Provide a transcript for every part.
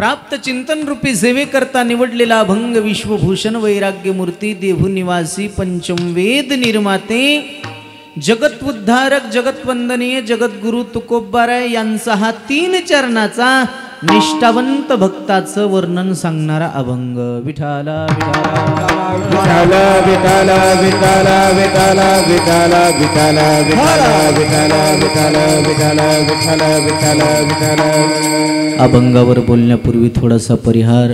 प्राप्त चिंतन रूपी सेवेकरता निवडलेला अभंग विश्वभूषण वैराग्य मूर्ती देहू निवासी पंचम वेद निर्माते जगत उद्धारक जगत वंदनीय जगद्गुरु तुकोबाराय यांचा हा 3 चरणाचा निष्ठावंत भक्ताचं वर्णन सांगणारा अभंग. विठाला विठाला विठाला विठाला विठाला विठाला विठाला विठाला विठाला विठाला विठाला विठाला विठाला. अभंगावर बोलण्यापूर्वी थोडासा परिहार.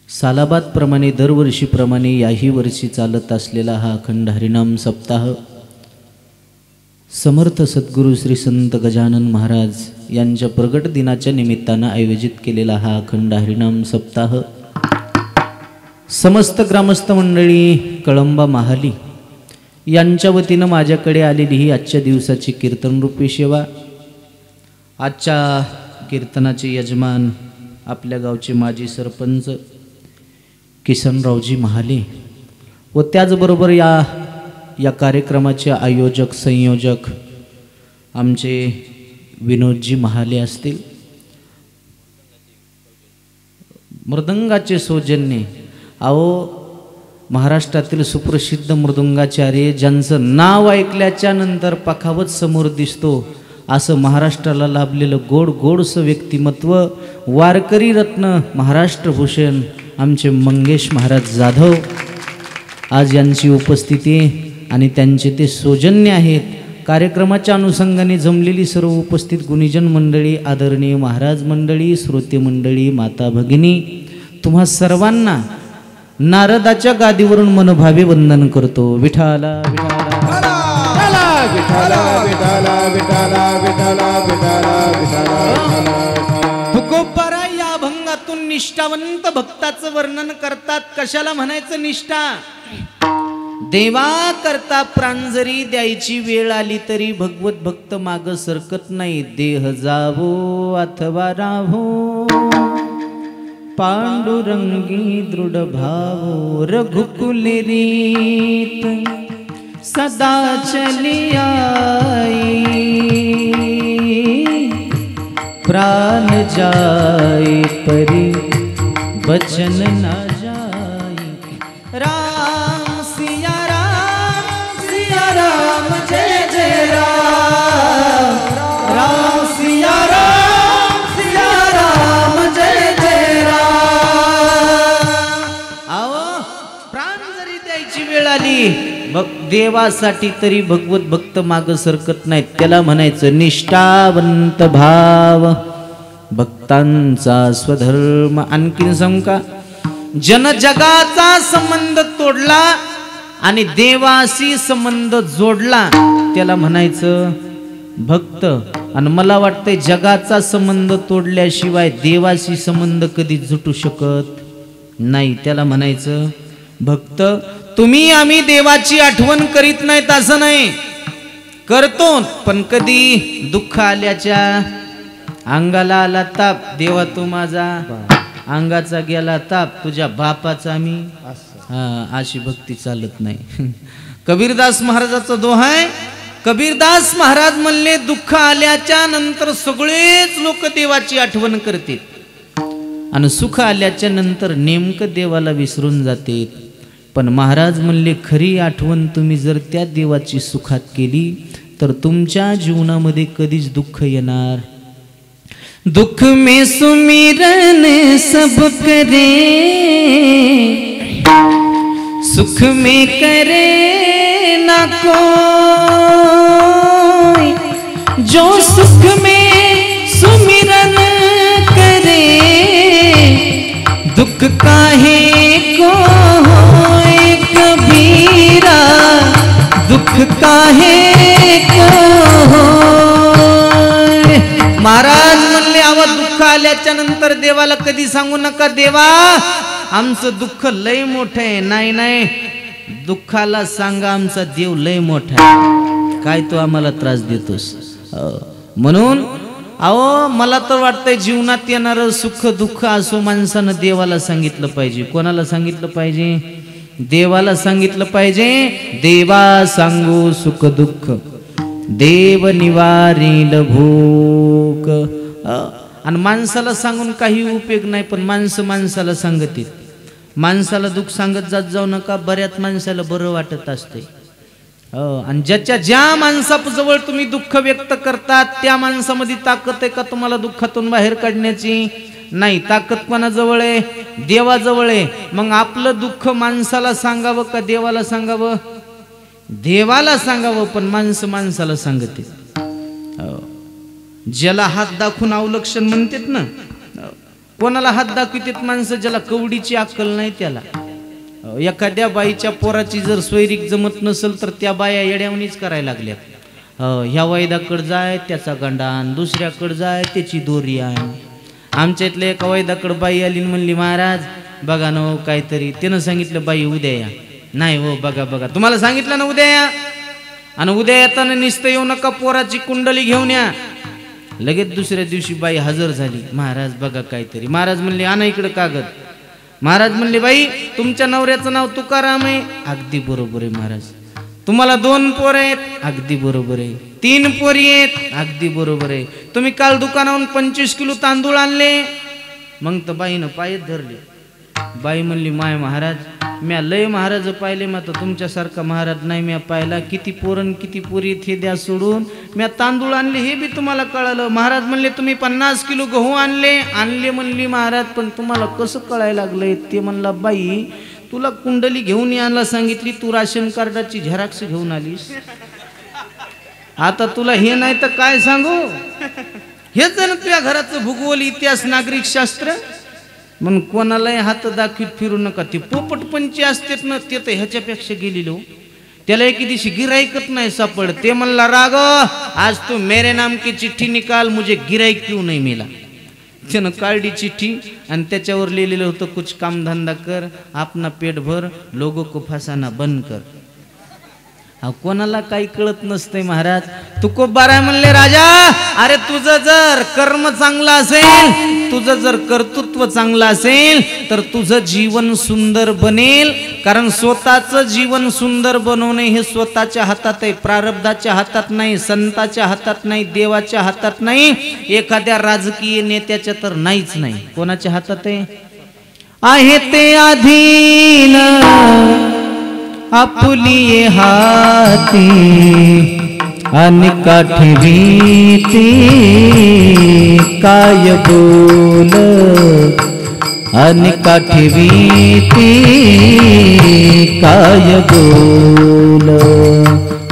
सालाबाद प्रमाणे दरवर्षीप्रमाणे याही वर्षी चालत असलेला हा अखंड हरिनाम सप्ताह समर्थ सद्गुरू श्री संत गजानन महाराज यांच्या प्रगट दिनाच्या निमित्तानं आयोजित केलेला हा अखंड हरिनाम सप्ताह समस्त ग्रामस्थ मंडळी कळंबा महाली यांच्या वतीनं माझ्याकडे आलेली ही आजच्या दिवसाची कीर्तनरूपी सेवा. आजच्या कीर्तनाचे यजमान आपल्या गावचे माजी सरपंच किसनरावजी महाले व त्याचबरोबर या कार्यक्रमाचे आयोजक संयोजक आमचे विनोदजी महाले असतील. मृदंगाचे सौजन्य अहो महाराष्ट्रातील सुप्रसिद्ध मृदंगाचार्य ज्यांचं नाव ऐकल्याच्या नंतर पखावत समोर दिसतो असं महाराष्ट्राला लाभलेलं गोड गोडसं व्यक्तिमत्व वारकरी रत्न महाराष्ट्रभूषण आमचे मंगेश महाराज जाधव आज यांची उपस्थिती आणि त्यांचे ते सौजन्य आहेत. कार्यक्रमाच्या अनुषंगाने जमलेली सर्व उपस्थित गुणीजन मंडळी आदरणीय महाराज मंडळी श्रोते मंडळी माता भगिनी तुम्हा सर्वांना नारदाच्या गादीवरून मनभावे वंदन करतो. विठाला विठाला विठाला विठाला विठाला विठाला विठाला विठाला. तुकोबारा या अभंगातून निष्ठावंत भक्ताचं वर्णन करतात. कशाला म्हणायचं निष्ठा? देवा करता प्राण जरी द्यायची वेळ आली तरी भगवत भक्त माग सरकत नाही. देह जावो अथवा राहो पांडुरंगी दृढ भावो रघुकुले रीत सदा चली आई प्राण जाए परी बचन न जाए. राम सिया राम जय जय राम राम सिया राम जय जय राम. आओ प्राण जरी द्यायची वेळ आली देवासाठी तरी भगवत भक्त माग सरकत नाहीत. त्याला म्हणायचं निष्ठावंत भाव भक्तांचा स्वधर्म. आणखीन सांगू का? जनजगाचा संबंध तोडला आणि देवाशी संबंध जोडला त्याला म्हणायचं भक्त. आणि मला वाटतंय जगाचा संबंध तोडल्याशिवाय देवाशी संबंध कधी जुटू शकत नाही. त्याला म्हणायचं भक्त. तुम्ही आम्ही देवाची आठवण करीत नाहीत असं नाही, करतो, पण कधी दुःख आल्याच्या अंगाला आला ताप देवा तू माझा, अंगाचा गेला ताप तुझ्या बापाचा मी, अशी भक्ती चालत नाही. कबीरदास महाराजाचा दोहा आहे. कबीरदास महाराज म्हणले दुःख आल्याच्या नंतर सगळेच लोक देवाची आठवण करतात आणि सुख आल्याच्या नंतर नेमकं देवाला विसरून जाते. पण महाराज म्हणले खरी आठवण तुम्ही जर त्या देवाची सुखात केली तर तुमच्या जीवनामध्ये कधीच दुःख येणार. दुख में सुमिरन सब करे सुख में करे ना कोई, जो सुख में सुमिरन करे दुख काहे को होए कबीरा, दुख काहे को होए. महाराज म्हणले आवा दुःख आल्याच्या नंतर देवाला कधी सांगू नका देवा आमचं दुःख लय मोठं आहे. नाही नाही, दुःखाला सांगा आमचा देव लय मोठा आहे, काय तो आम्हाला त्रास देतोस. म्हणून अहो मला तर वाटतंय जीवनात येणारं सुख दुःख असो माणसानं देवाला सांगितलं पाहिजे. कोणाला सांगितलं पाहिजे? देवाला सांगितलं पाहिजे. देवा सांगू सुख दुःख देव निवारील भूक. आणि माणसाला सांगून काही उपयोग नाही, पण माणसं माणसाला सांगतील. माणसाला दुःख सांगत जात जाऊ नका, बऱ्याच माणसाला बरं वाटत असते. आणि ज्या माणसाजवळ तुम्ही दुःख व्यक्त करतात त्या माणसामध्ये ताकद आहे का तुम्हाला दुःखातून बाहेर काढण्याची? नाही. ताकद कोणाजवळ आहे? देवाजवळ आहे. मग आपलं दुःख माणसाला सांगावं का देवाला सांगावं? देवाला सांगावं, पण माणसं माणसाला सांगते. ज्याला हात दाखवून अवलक्षण म्हणतात ना, कोणाला हात दाखवतात माणसं? ज्याला कवडीची अक्कल नाही त्याला. एखाद्या बाईच्या पोराची जर स्वैरिक जमत नसेल तर त्या बाया येड्यावणीच करायला लागल्यात. ह्या वैदाकडे जाय त्याचा गंडान, दुसऱ्याकडे जाय त्याची दोरी आण. आमच्या इथल्या एका वैदाकडे बाई आली म्हणली, महाराज बघा ना काहीतरी. त्यानं सांगितलं, बाई उद्या या. नाही हो, बघा बघा, तुम्हाला सांगितलं ना उद्या या. आणि उद्या येताना नुसतं येऊ नका, पोराची कुंडली घेऊन या. लगेच दुसऱ्या दिवशी बाई हजर झाली. महाराज बघा काहीतरी. महाराज म्हणले, आणा इकडे कागद. महाराज म्हणले, बाई तुमच्या नवऱ्याचं नाव तुकाराम आहे. अगदी बरोबर आहे महाराज. तुम्हाला 2 पोर आहेत. अगदी बरोबर आहे. 3 पोरी आहेत. अगदी बरोबर आहे. तुम्ही काल दुकानावरून 25 किलो तांदूळ आणले. मग तर बाईनं पायच धरले. बाई म्हणली, माय महाराज म्या लय महाराज पाहिले, मात्र तुमच्यासारखा महाराज नाही म्या पाहिला. किती पोरण किती पोरी हे द्या सोडून, म्या तांदूळ आणले हे बी तुम्हाला कळालं. महाराज म्हणले, तुम्ही 50 किलो गहू आणले म्हणली महाराज, पण तुम्हाला कसं कळायला लागलंय? ते म्हणला, बाई तुला कुंडली घेऊन यायला सांगितली, तू राशन कार्डाची झेरॉक्स घेऊन आलीस. आता तुला हे नाही तर काय सांगू? हेच ना तुझ्या घराचं भूगोल, इतिहास, नागरिक शास्त्र. म्हणून कोणालाही हात दाखवीत फिरू नका. ते पोपटपंची असतात ना, ते तर ह्याच्यापेक्षा गेलेलो. त्याला एक दिवशी गिराईकच नाही सापड. ते म्हणला, राग आज तू मेरे नाम की चिठ्ठी निकाल, मुझे गिराईक क्यों नहीं मिला. त्यानं काढली चिठ्ठी आणि त्याच्यावर लिहिलेलं होतं, कुछ काम धंदा कर, अपना पेट भर, लोगों को फसाना बंद कर. कोणाला काही कळत नसतंय महाराज. तुकोबार म्हणले, राजा अरे तुझं जर कर्म चांगलं असेल, तुझं जर कर्तृत्व चांगलं असेल तर तुझं जीवन सुंदर बनेल. कारण स्वतःचं जीवन सुंदर बनवणे हे स्वतःच्या हातात आहे, प्रारब्धाच्या हातात नाही, संताच्या हातात नाही, देवाच्या हातात नाही, एखाद्या राजकीय नेत्याच्या तर नाहीच नाही. कोणाच्या हातात आहे ते अधीन आपली हाती, आणि काठीती काय बोल, आणि काठीती काय बोल.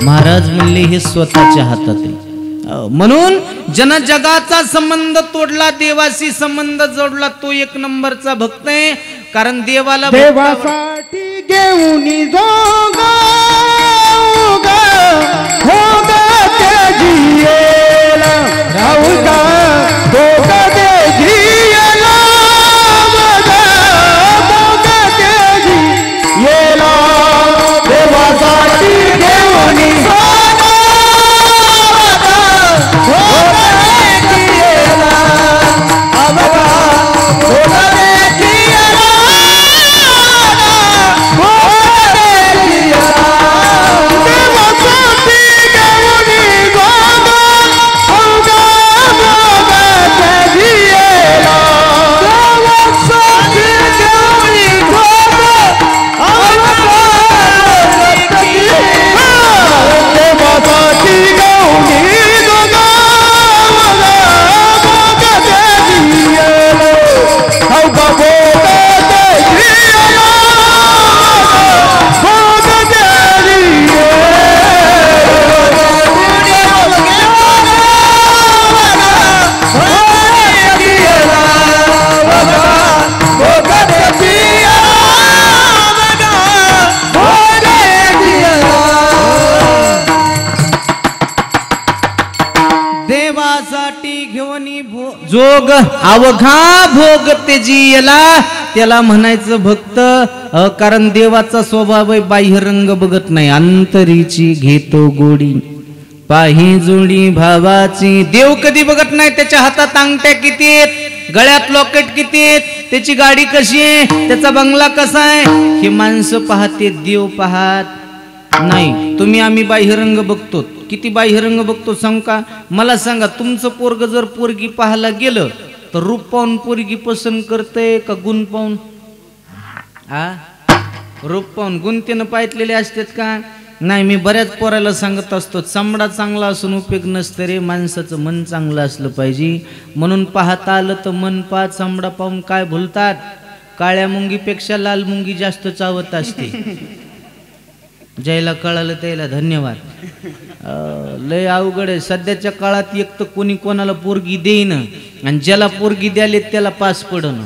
महाराज म्हणले, हे स्वतःच्या हातात आहे. म्हणून जन जगाचा संबंध तोडला, देवाशी संबंध जोडला, तो 1 नंबरचा भक्त आहे. कारण देवासाठी घेऊन जोगा होगा जियेला, राहुगा होगा जियेला, होगा जियेला. देवासाठी घेऊन जोगा होगा जियेला, होगा जोग अवघा भोग तेजियला, त्याला म्हणायचं भक्त. कारण देवाचा स्वभाव आहे, बाह्य रंग बघत नाही, अंतरीची घेतो गोडी, पाही जोडी भावाची. देव कधी बघत नाही, त्याच्या हातात अंगठ्या किती आहेत, गळ्यात लॉकेट किती आहेत, त्याची गाडी कशी आहे, त्याचा बंगला कसा आहे, हे माणसं पाहते, देव पाहत नाही. तुम्ही आम्ही बाह्यरंग बघतो. किती बाह्यरंग बघतो सांग का? मला सांगा, तुमचं पोरग जर पोरगी पाहायला गेलं तर रूप पाहून पोरगी पसंत करते का गुण पाहून? रूप पाहून गुणतेनं पाहितलेले असतात का? नाही. मी बऱ्याच पोराला सांगत असतो, चामडा चांगला असून उपयोग नसतं रे, माणसाचं मन चांगलं असलं पाहिजे. म्हणून पाहता आलं तर मन पहा. चामडा पाहून काय भुलतात? काळ्या मुंगीपेक्षा लाल मुंगी जास्त चावत असते. ज्याला कळालं त्याला धन्यवाद. लय अवघड आहे सध्याच्या काळात. एक तर कोणी कोणाला पोरगी देईन आणि ज्याला पोरगी द्याले त्याला पास पडणं.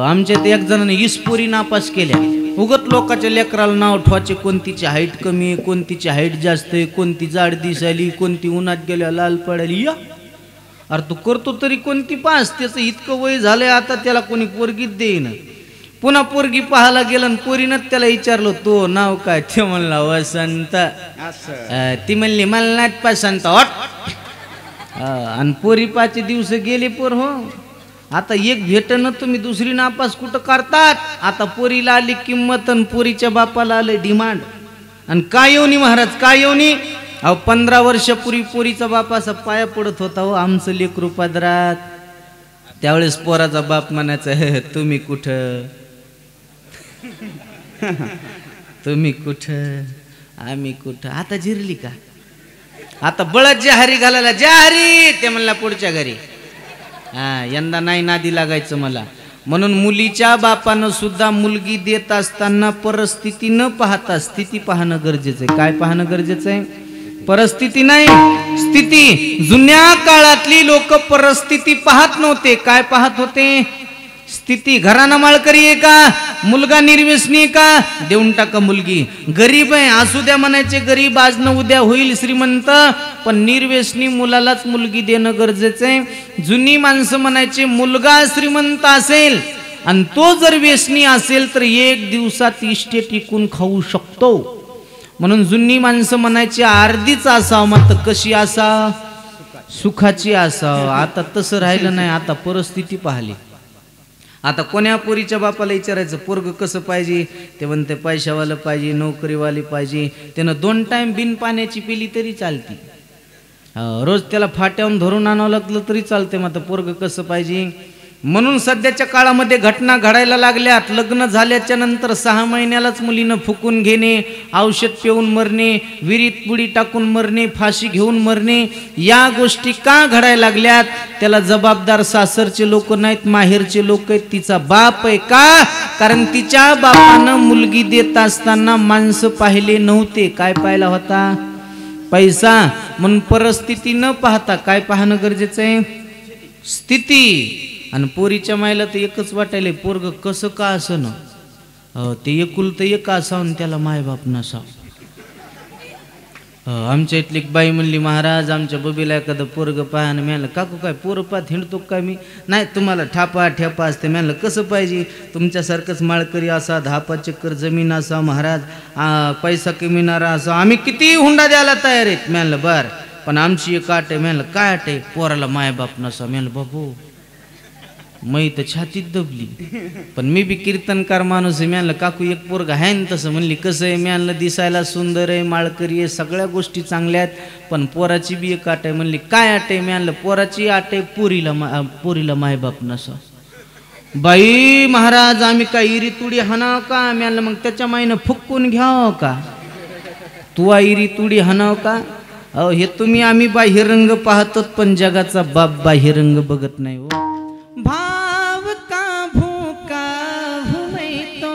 आमच्यात एक जणांनी 20 पोरी नापास केल्या. उगत लोकांच्या लेकराला नाव ठेवायचे, कोणतीची हाईट कमी आहे, कोणतीची हाईट जास्त आहे, कोणती जाड दिसायली, कोणती उन्हात गेल्या लाल पडायली. या अरे तू करतो तरी कोणती पास? त्याचं इतकं वय झालंय आता, त्याला कोणी पोरगीच देईन. पुन्हा पोरगी पाहायला गेलं आणि पोरीनं त्याला विचारलं, तो नाव काय? ते म्हणला वसंत. ती म्हणली मला नाच पसंत. आणि पोरी 5 दिवस गेले पोर. हो आता एक भेटणं तुम्ही दुसरी नापास कुठं करतात? आता पोरीला आली किंमत आणि पोरीच्या बापाला आले डिमांड. आणि काय येऊनी महाराज, काय येऊनी? 15 वर्षापूर्वी पोरीचा बाप असा पाया पडत होता, हो आमचं लेकरू पदरात. त्यावेळेस पोराचा बाप म्हणायचा, तुम्ही कुठं तुम्ही कुठं आम्ही कुठं. आता जिरली का? आता बळद जहारी घालायला, जहारी ते म्हणला पुढच्या घरी. यंदा नाही नादी लागायचं मला. म्हणून मुलीच्या बापानं सुद्धा मुलगी देत असताना परिस्थिती न पाहता स्थिती पाहणं गरजेचं आहे. काय पाहणं गरजेचं आहे? परिस्थिती नाही, स्थिती. जुन्या काळातली लोक परिस्थिती पाहत नव्हते. काय पाहत होते? स्थिती. घराणं माळकरी आहे का? मुलगा निर्व्यसनी आहे का? देऊन टाका मुलगी. गरीब आहे असू द्या म्हणायचे, गरीब आज न उद्या होईल श्रीमंत, पण निर्व्यसनी मुलालाच मुलगी देणं गरजेचं आहे. जुनी माणसं म्हणायचे, मुलगा श्रीमंत असेल आणि तो जर व्यसनी असेल तर 1 दिवसात इष्टे टिकून खाऊ शकतो. म्हणून जुनी माणसं म्हणायची, अर्धीच असावं मात्र कशी असावं? सुखाची असावं. आता तसं राहिलं नाही. आता परिस्थिती पाहिली. आता कोण्या पोरीच्या बापाला विचारायचं पोरग कसं पाहिजे? ते म्हणते पैशावालं पाहिजे, नोकरीवाली पाहिजे, त्यानं 2 टाइम बिन पाण्याची पिली तरी चालती, रोज त्याला फाट्यावरून धरून आणावं लागलं तरी चालते. मग पोरग कसं पाहिजे? म्हणून सध्याच्या काळामध्ये घटना घडायला लागल्यात. लग्न झाल्याच्या नंतर 6 महिन्यालाच मुलीनं फुकून घेणे, औषध पिऊन मरणे, विहिरीत बुडी टाकून मरणे, फाशी घेऊन मरणे, या गोष्टी का घडायला लागल्यात? त्याला जबाबदार सासरचे लोक नाहीत, माहेरचे लोक आहेत, तिचा बाप आहे. का? कारण तिच्या बापानं मुलगी देत असताना माणसं पाहिले नव्हते. काय पाहिला होता? पैसा. म्हणून परिस्थिती न पाहता काय पाहणं गरजेचं आहे? स्थिती. आणि पोरीच्या मायला तर एकच वाटायले, पोरग कसं का असं ना, ते एकुलतं एक असावं त्याला मायबाप नसावं. आमच्या इथली एक बाई म्हणली, महाराज आमच्या बबीला एखादं पोरग पाहायला मिळालं. काकू काय पोरं पाहत हिंडतो काय मी? नाही, तुम्हाला ठापा ठेपा असते. मिळालं कसं पाहिजे? तुमच्यासारखंच माळकरी असा, 10-5 एकर जमीन असा, महाराज पैसा कमिणारा असा, आम्ही किती हुंडा द्यायला तयार आहेत. मिळालं बर, पण आमची एक आट आहे. मिळालं काय आट आहे? पोराला मायबाप नसा. मिळालं बाबू मै तर छातीत दबली. पण मी बी कीर्तनकार माणूस आहे. मिळालं काकू एक पोरग आहे ना तसं. म्हणली कसं आहे? मिळालं दिसायला सुंदर आहे, माळकरी आहे, सगळ्या गोष्टी चांगल्या आहेत, पण पोराची बी एक आट आहे. म्हणली काय आट आहे? मिळालं पोराची आट आहे, पोरीला मायबाप नसा. बाई महाराज आम्ही काय इरी तुडी हाणाव का? मिळालं मग त्याच्या माईनं फुकून घ्यावं का? तू इरी तुडी हाणाव का? अहो हे तुम्ही आम्ही बाह्यरंग पाहतो, पण जगाचा बाप बाह्यरंग बघत नाही. हो भाव का भूका हूँ मैं तो,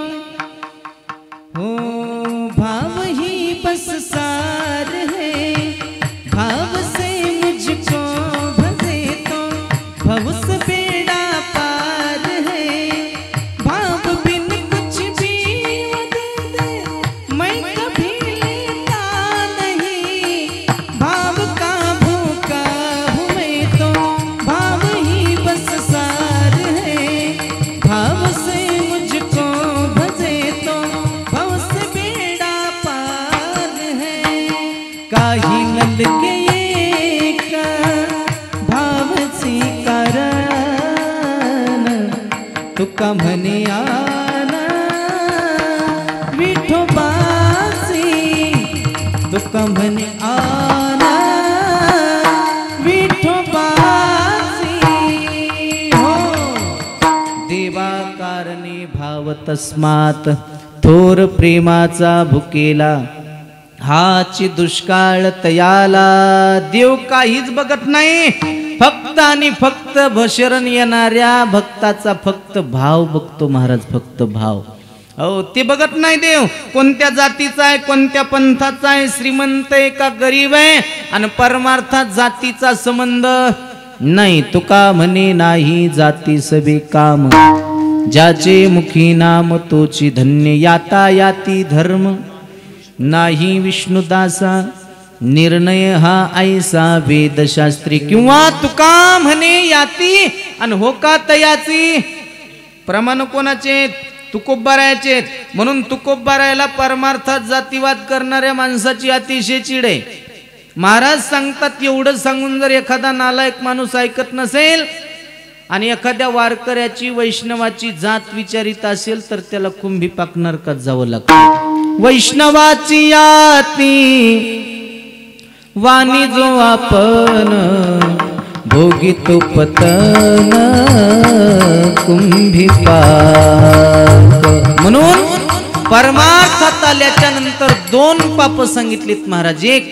हो भाव ही बस सार है, भाव से मुझको भजे तो भव से बेड़ा पार है, भाव बिन कुछ भी वो दे दे मैं कभी लेता नहीं, भाव का भूखा हूँ मैं तो भाव ही बस सार है, भाव से मुझको भजे तो भव से बेड़ा पार है, काही ललके का भावची कारण तुका म्हणे आना विठोबासी, तुका म्हणे आना विठोबासी. तस्मात थोर प्रेमाचा भुकेला हाची दुष्काळ तयाला. देव काहीच बघत नाही, फक्त आणि फक्त शरण येणाऱ्या भक्ताचा फक्त भाव बघतो महाराज, फक्त भाव. हो, ते बघत नाही देव कोणत्या जातीचा आहे, कोणत्या पंथाचा आहे, श्रीमंत आहे का गरीब आहे, आणि परमार्थात जातीचा संबंध नाही. तुका म्हणे नाही जाती सबे काम, ज्याचे मुखी नाम तोची धन्य. याता याती धर्म नाही विष्णुदासा, निर्णय हा ऐसा वेदशास्त्री. किंवा तुका म्हणे याती आणि होका तयाची. प्रमाण कोणाचे? तुकोबारायाचे. म्हणून तुकोबारायाला परमार्थात जातीवाद करणाऱ्या माणसाची अतिशय चिड आहे. महाराज सांगतात एवढं सांगून जर एखादा नालायक माणूस ऐकत नसेल आणि एखाद्या वारकऱ्याची वैष्णवाची जात विचारित असेल तर त्याला कुंभी पाकणार का जावं लागतं. वैष्णवाची याती वाणी जो आपण भोगितो पतन कुंभी पाक. म्हणून परमार्थात आल्याच्या नंतर दोन पाप सांगितलीत महाराज. एक,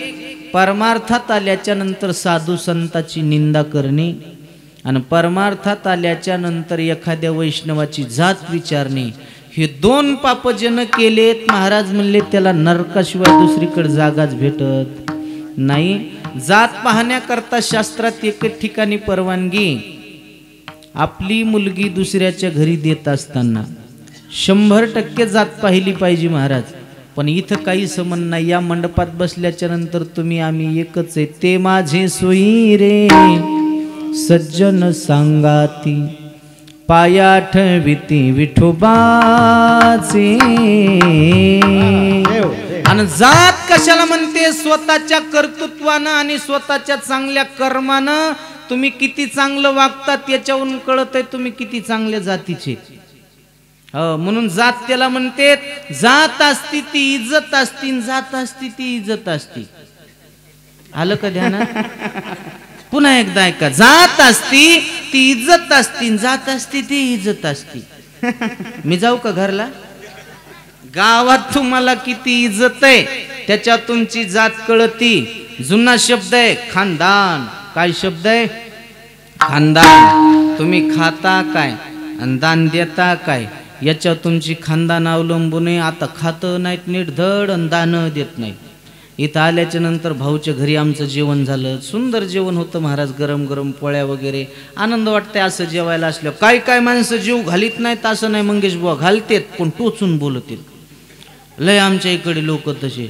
परमार्थात आल्याच्या नंतर साधू संताची निंदा करणे, आणि परमार्थात आल्याच्या नंतर एखाद्या वैष्णवाची जात विचारणे. हे दोन पाप जन केलेत महाराज म्हणले त्याला नरकाशिवाय दुसरीकडे जागाच भेटत नाही. जात पाहण्याकरता शास्त्रात एक ठिकाणी परवानगी. आपली मुलगी दुसऱ्याच्या घरी देत असताना 100% जात पाहिली पाहिजे महाराज. पण इथं काही संबंध नाही. या मंडपात बसल्याच्या नंतर तुम्ही आम्ही एकच आहे. ते माझे सोयी रे सज्जन सांगाती, पाया ठेविती विठोबाचे. आणि जात कशाला म्हणते? स्वतःच्या कर्तृत्वानं आणि स्वतःच्या चांगल्या कर्मानं तुम्ही किती चांगलं वागतात याच्यावरून कळत आहे तुम्ही किती चांगल्या जातीचे. म्हणून जात त्याला म्हणते. जात असती ती इज्जत असती, जात असती ती इज्जत असती. आलं का ध्यानात? पुन्हा एकदा ऐका. जात असती ती इज्जत असती, जात असती ती इज्जत असती. मी जाऊ का घरला? गावात तुम्हाला किती इज्जत आहे त्याच्यात तुमची जात कळती. जुना शब्द आहे खानदान. काय शब्द आहे? खानदान. तुम्ही खाता काय आणि दान देता काय याच्यावर तुमची खानदान अवलंबून आहे. आता खातं नाहीत नीट धड आणि दान देत नाही. इथं आल्याच्या नंतर भाऊच्या घरी आमचं जेवण झालं. सुंदर जेवण होतं महाराज. गरम गरम पोळ्या वगैरे. आनंद वाटतंय असं जेवायला असल्यावर. काय काय माणसं जीव घालीत नाहीत असं नाही, मंगेश बुवा घालतेत पण टोचून बोलतील. लय आमच्या इकडे लोक तसे.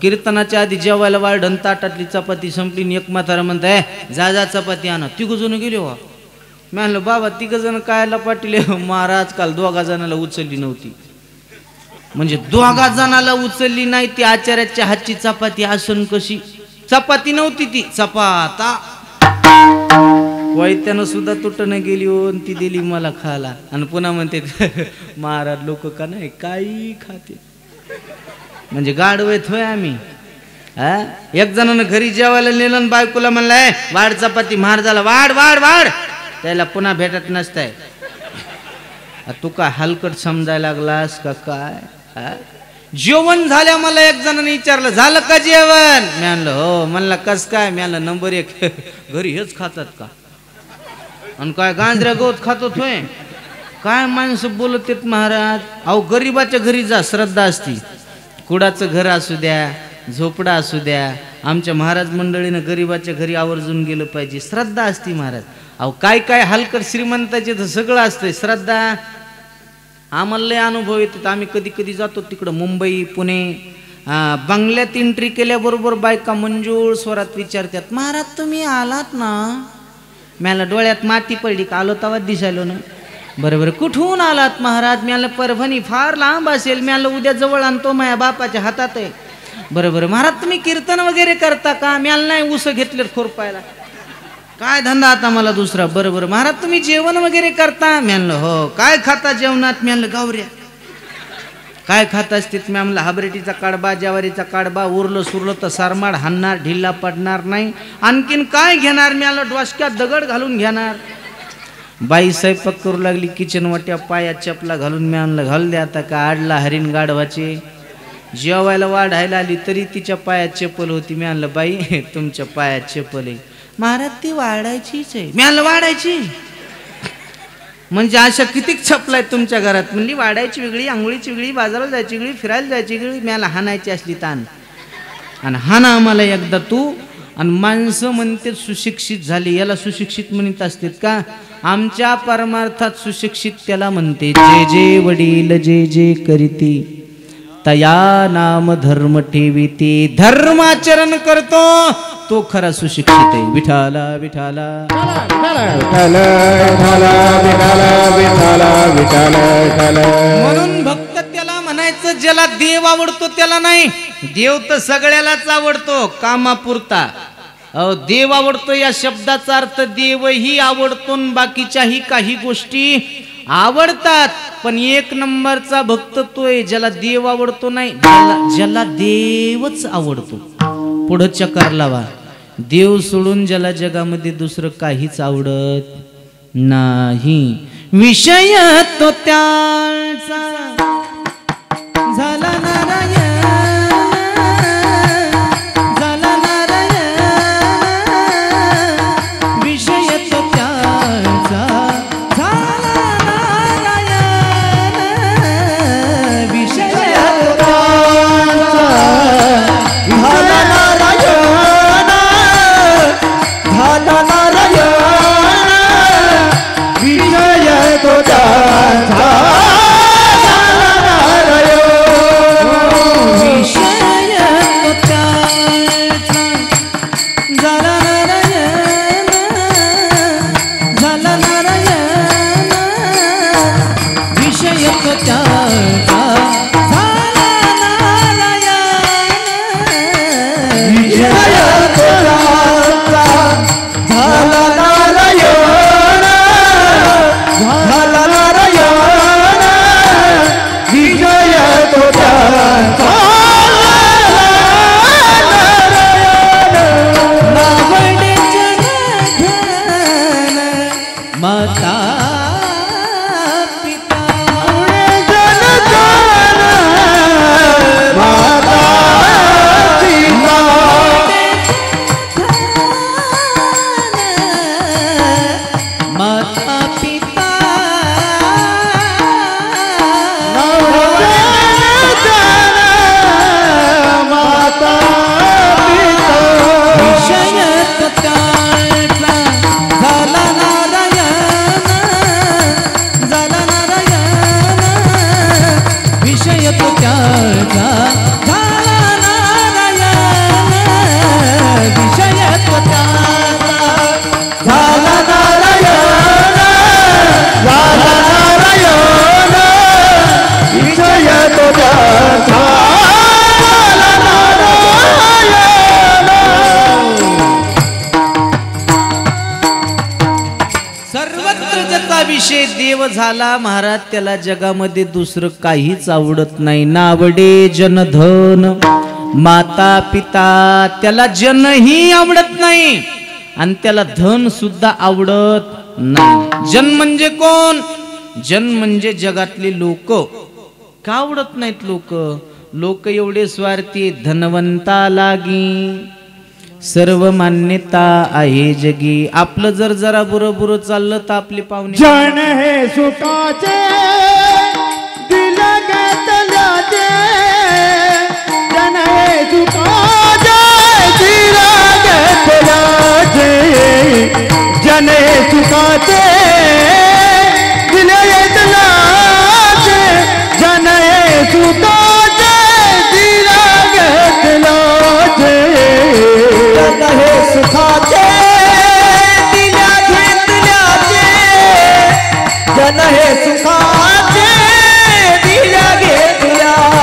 कीर्तनाच्या आधी जेवायला वाढण ताटातली चपाती संपली. एक म्हातारा म्हणताय जा जा चपाती आणा. तिघ जण गेले वा. मी म्हणलं बाबा तिघ जण कायला पाटील? महाराज काल 2 जणाला उचलली नव्हती. म्हणजे 2 जणाला उचलली नाही ती आचार्याच्या हातची चपाती असून कशी? चपाती नव्हती ती चपाता. वैत्यानं सुद्धा तुटणं गेली हो ती दिली मला खायला. आणि पुन्हा म्हणते महाराज लोक का नाही काही खाते. म्हणजे गाडवेत होय आम्ही. एक जणानं घरी जेवायला नेलं बायकोला म्हणलाय वाढ चपाती. महाराजाला वाढ वाढ वाढ. त्याला पुन्हा भेटत नसताय. तू काय हलकट समजायला लागलास का काय? जेवण झाल्या मला एक जणांनी विचारलं झालं का जेवण? मी म्हणलं हो. म्हणला कस काय? मी म्हणलं नंबर 1 घरी हेच खातात का? आणि काय गांजऱ्या गवत खातो होय? काय माणसं बोलत आहेत महाराज. अहो गरीबाच्या घरी जा श्रद्धा असती. कुडाचं घर असू द्या, झोपडा असू द्या, आमच्या महाराज मंडळीनं गरीबाच्या घरी आवर्जून गेलं पाहिजे. श्रद्धा असती महाराज. अहो काय काय हलकट श्रीमंताचे तर सगळं असतंय. श्रद्धा आम्हाला लय अनुभव येतात. आम्ही कधी कधी जातो तिकडं मुंबई पुणे. बंगल्यात एंट्री केल्याबरोबर बायका मंजूळ स्वरात विचारतात महाराज तुम्ही आलात ना? मला डोळ्यात माती पडली का आलो तवा दिसायलो ना. बरोबर कुठून आलात महाराज? मला परभणी फार लांब असेल. मला उद्या जवळ आणतो माझ्या बापाच्या हातात आहे. बरोबर महाराज तुम्ही कीर्तन वगैरे करता का? मला नाही ऊस घेतलेत खोरपायला. काय धंदा आता मला दुसरा? बरोबर महाराज तुम्ही जेवण वगैरे करता? म्हणलं हो. काय खाता जेवणात? म्हणलं गावऱ्या. काय खात असतील? म्हणलं हाबरेटीचा काढबा, ज्वारीचा काढबा, उरलं सुरलं तर सारमाड हाणणार, ढिल्ला पडणार नाही. आणखीन काय घेणार? म्हणलं डोसक्यात दगड घालून घेणार. बाई स्वयंपाक करू लागली किचन वाट्या पायात चपला घालून मी आणलं घाल द्या आता का आडला हरीण गाढवाचे जेवायला वाढायला आली तरी तिच्या पायात चप्पल होती मी आणलं बाई तुमच्या पायात चप्पल आहे महाराज ती वाढायचीच आहे मी आणलं वाढायची म्हणजे अशा कितीक चपला आहेत तुमच्या घरात म्हणली वाढायची वेगळी आंघोळीची वेगळी बाजाराला जायची वेगळी फिरायला जायची वेगळी मला हाणायची असली ताण आणि हाना आम्हाला एकदा तू आणि माणसं म्हणते सुशिक्षित झाली याला सुशिक्षित म्हणत असतात का आमच्या परमार्थात सुशिक्षित त्याला म्हणते जे जे वडील जे जे करीती तया नाम धर्म ठेविती धर्माचरण करतो तो खरा सुशिक्षित आहे विठाला विठाला म्हणून भक्त त्याला म्हणायचं ज्याला देव आवडतो त्याला नाही देव तर सगळ्यालाच आवडतो कामापुरता देव आवडतो या शब्दाचा अर्थ देवही आवडतो बाकीच्याही काही गोष्टी आवडतात पण एक नंबरचा भक्त तो आहे ज्याला देव आवडतो नाही ज्याला देवच आवडतो पुढं चकार लावा देव सोडून ज्याला जगामध्ये दुसरं काहीच आवडत नाही विषय तो त्याचा झाला नारायण झाला नारायण विषय तो त्याचा झाला नारायण विषय तो त्याचा झाला नारायण झाला नारायण विजय तो त्याचा विषय देव झाला महाराज त्याला जगामध्ये दुसरं काहीच आवडत नाही नावडे जनधन माता पिता त्याला जनही आवडत नाही आणि त्याला धन सुद्धा आवडत नाही जन म्हणजे कोण जन म्हणजे जगातले लोक का आवडत नाहीत लोक एवढे स्वार्थी धनवंता लागी सर्व मान्यता आहे जगी आपलं जर जरा बुरं चाललं तर आपले पाहुणे जन हे सुखाचे दिल घेतल्याचे जन हे सुखाचे दिल घेतल्याचे जन हे सुखाचे दिल घेतल्याचे जन हे सुखाचे दिल घेतल्याचे जन हे सुखाचे दिल्या घेतल्याचे जन हे सुखाचे दिल्या घेतल्याचे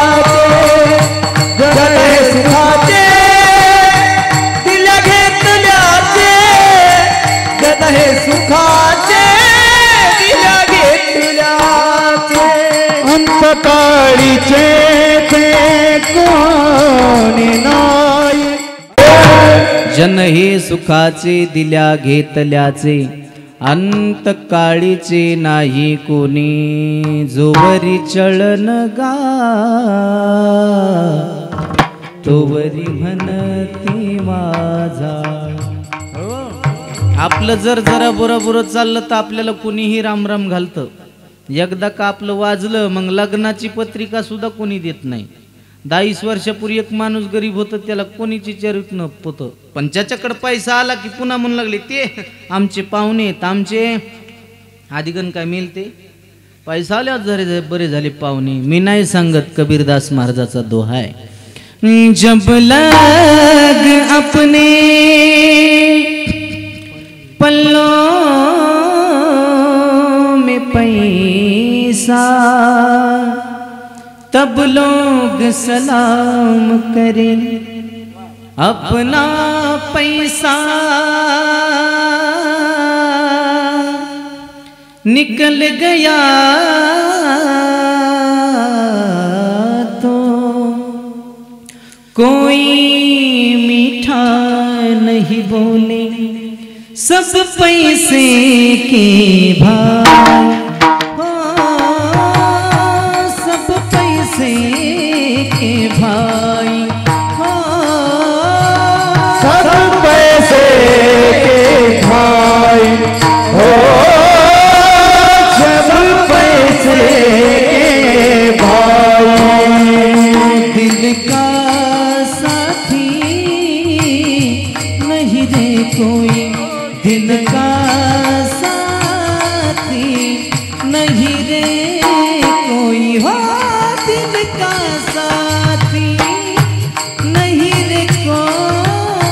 जन हे सुखाचे दिल्या घेतल्याचे जन हे सुखाचे दिल्या घेतल्याचे अंतकाळीचे ते कोणी नाही जन हे सुखाचे दिल्या घेतल्याचे अंत काळीचे नाही कोणी जोवरी चळन गा तोवरी म्हणती माझा. आपलं जर जरा बुरा चाललं तर आपल्याला कुणीही रामराम घालतं. एकदा का आपलं वाजलं मग लग्नाची पत्रिका सुद्धा कोणी देत नाही. 22 वर्षापूर्वी एक माणूस गरीब होतं, त्याला कोणीची चरित न होतं, पण ज्याच्याकडे पैसा आला की पुन्हा म्हणू लागले ते आमचे पाहुणे आहेत, आमचे आदिगण काय मिळते पैसा आल्यावर जरे बरे झाले पाहुणे. मी नाही सांगत, कबीरदास महाराजाचा दोहा आहे. जब लग अपने पल्लों में पैसा तब लोग सलाम करें, अपना पैसा निकल गया तो कोई मीठा नहीं बोले, सब पैसे के भाई, सब पैसे के भाई, सब पैसे के भाई, सब पैसे के भाई. दिल का साथी नहीं रे कोई, दिल का साथी नहीं रे कोई, हो दिल का साथी नहीं रे कोई,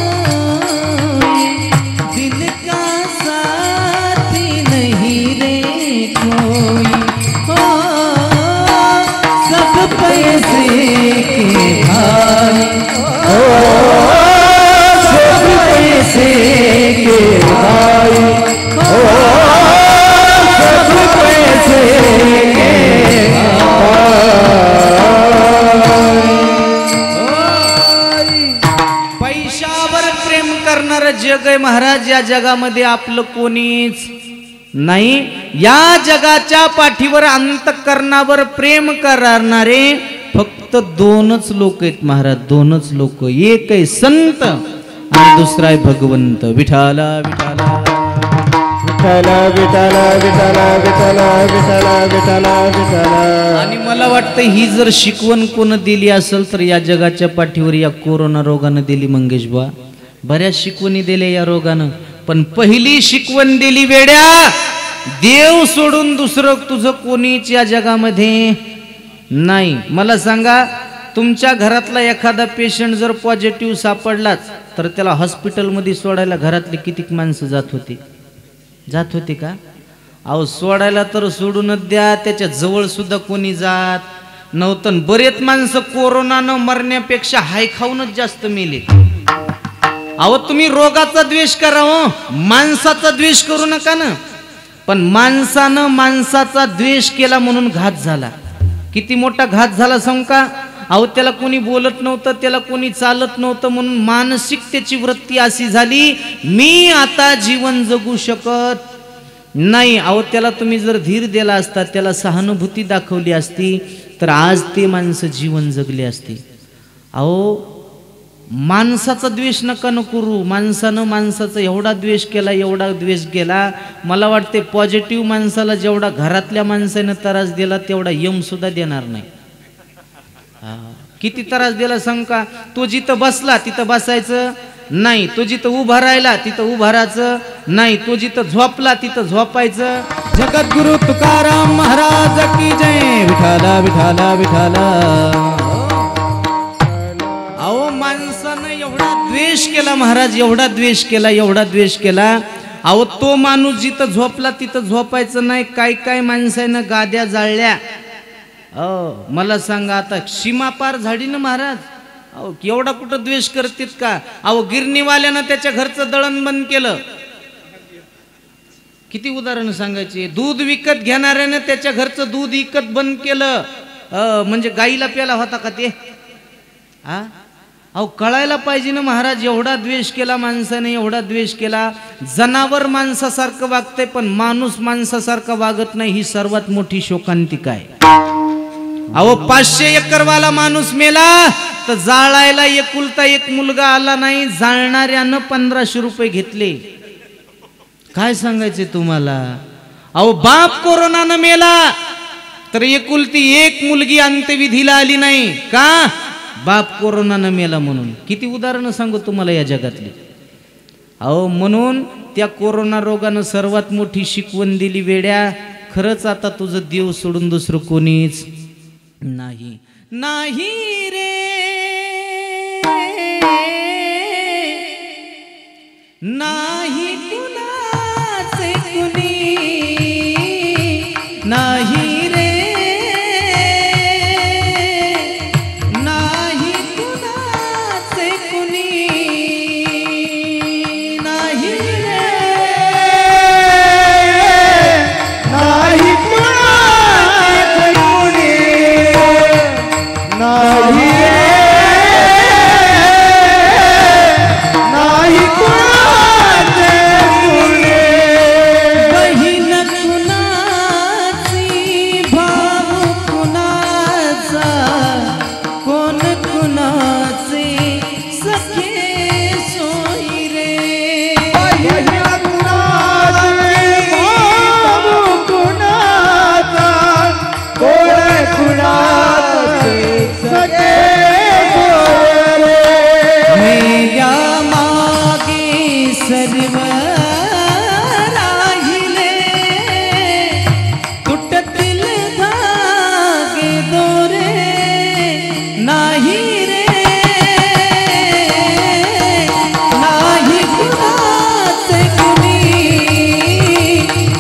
दिल का साथी नहीं रे कोई, हो सब पैसे के भाई, सब पैसे के भाई, सब पैसे के पैशावर प्रेम करणारं जग आहे महाराज. या जगामध्ये आपलं कोणीच नाही. या जगाच्या पाठीवर अंतःकरणावर प्रेम करणारे फक्त 2च लोक आहेत महाराज, 2च लोक. एक आहे संत आणि दुसरा आहे भगवंत. विठाला विठाला विठाला विठाला विठाला विठाला विठाला विठाला विठाला. आणि मला वाटतं ही जर शिकवण कोण दिली असेल तर या जगाच्या पाठीवर या कोरोना रोगानं दिली. मंगेश बा बऱ्याच शिकवणी दिल्या या रोगानं, पण पहिली शिकवण दिली वेड्या, देव सोडून दुसरं तुझं कोणीच या जगामध्ये नाही. मला सांगा, तुमच्या घरातला एखादा पेशंट जर पॉझिटिव्ह सापडलाच तर त्याला हॉस्पिटलमध्ये सोडायला घरातले किती माणसं जात होते का? अहो सोडायला तर सोडूनच द्या, त्याच्या जवळ सुद्धा कोणी जात नव्हतं. बरेच माणसं कोरोनानं मरण्यापेक्षा हाय खाऊनच जास्त मेले. अहो तुम्ही रोगाचा द्वेष करा, हो माणसाचा द्वेष करू नका ना. पण माणसानं माणसाचा द्वेष केला म्हणून घात झाला. किती मोठा घात झाला सांगू का? अहो त्याला कोणी बोलत नव्हतं, त्याला कोणी चालत नव्हतं, म्हणून मानसिक त्याची वृत्ती अशी झाली, मी आता जीवन जगू शकत नाही. अहो त्याला तुम्ही जर धीर दिला असता, त्याला सहानुभूती दाखवली असती तर आज ते माणसं जीवन जगले असते. अहो माणसाचा द्वेष नका न करू. माणसानं माणसाचा एवढा द्वेष केला, मला वाटते पॉझिटिव्ह माणसाला जेवढा घरातल्या माणसानं त्रास दिला तेवढा यम सुद्धा देणार नाही. किती त्रास दिला सांग का? तो जिथं बसला तिथं बसायचं नाही, तो जिथं उभा राहिला तिथं उभा राहायचं नाही, तो जिथं झोपला तिथं झोपायचं. जगद्गुरु तुकाराम महाराज की जय. विठाला विठाला विठाला. अहो माणसानं एवढा द्वेष केला महाराज, एवढा द्वेष केला. अहो तो माणूस जिथं झोपला तिथं झोपायचं नाही. काय माणसानं गाद्या जाळल्या. मला सांगा, आता सीमा पार झाडी ना महाराज. अहो एवढा कुठं द्वेष करतात का? अहो गिरणीवाल्यानं त्याच्या घरचं दळण बंद केलं. किती उदाहरण सांगायचे. दूध विकत घेणाऱ्यानं त्याच्या घरचं दूध विकत बंद केलं. म्हणजे गाईला प्याला होता का ते? अहो कळायला पाहिजे ना महाराज, एवढा द्वेष केला माणसाने, एवढा द्वेष केला. जनावर माणसासारखं वागतंय पण माणूस माणसासारखा वागत नाही, ही सर्वात मोठी शोकांतिका आहे. अहो 500 एकरवाला माणूस मेला तर जाळायला एकुलता एक मुलगा आला नाही, जाळणाऱ्यानं 1500 रुपये घेतले. काय सांगायचे तुम्हाला. अहो बाप कोरोनानं मेला तर एकुलती एक मुलगी अंत्यविधीला आली नाही. का? बाप कोरोनानं मेला म्हणून. किती उदाहरणं सांगू तुम्हाला या जगातली. अहो म्हणून त्या कोरोना रोगानं सर्वात मोठी शिकवण दिली, वेड्या खरंच आता तुझं देव सोडून दुसरं कोणीच नाही. नाही रे नाही कुणाचे कुणी, नाही रे नाही कुणाचे कुणी, नाही रे नाही कुणाचे कुणी, नाही नाही कुणाचे कुणी. बहीण कुणाची, भाऊ कुणाचा, कोण कुणाचे सखे सोयी रे. बहीण कुणाची, भाऊ कुणाचा, कोण कुणाचे सखे सोयी रे. मेल्या मागे सर्व राहिले, तुटतील धागे दोरे, नाही रे नाही कुणाचे कुणी,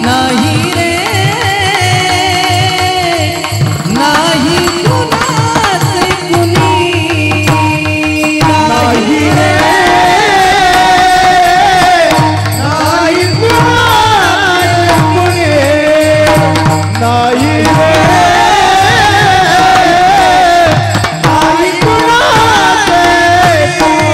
नाही रे नाही कुणाचे कुणी, नाही रे नाही कुणाचे कुणी, नाही रे नाही कुणाचे कुणी.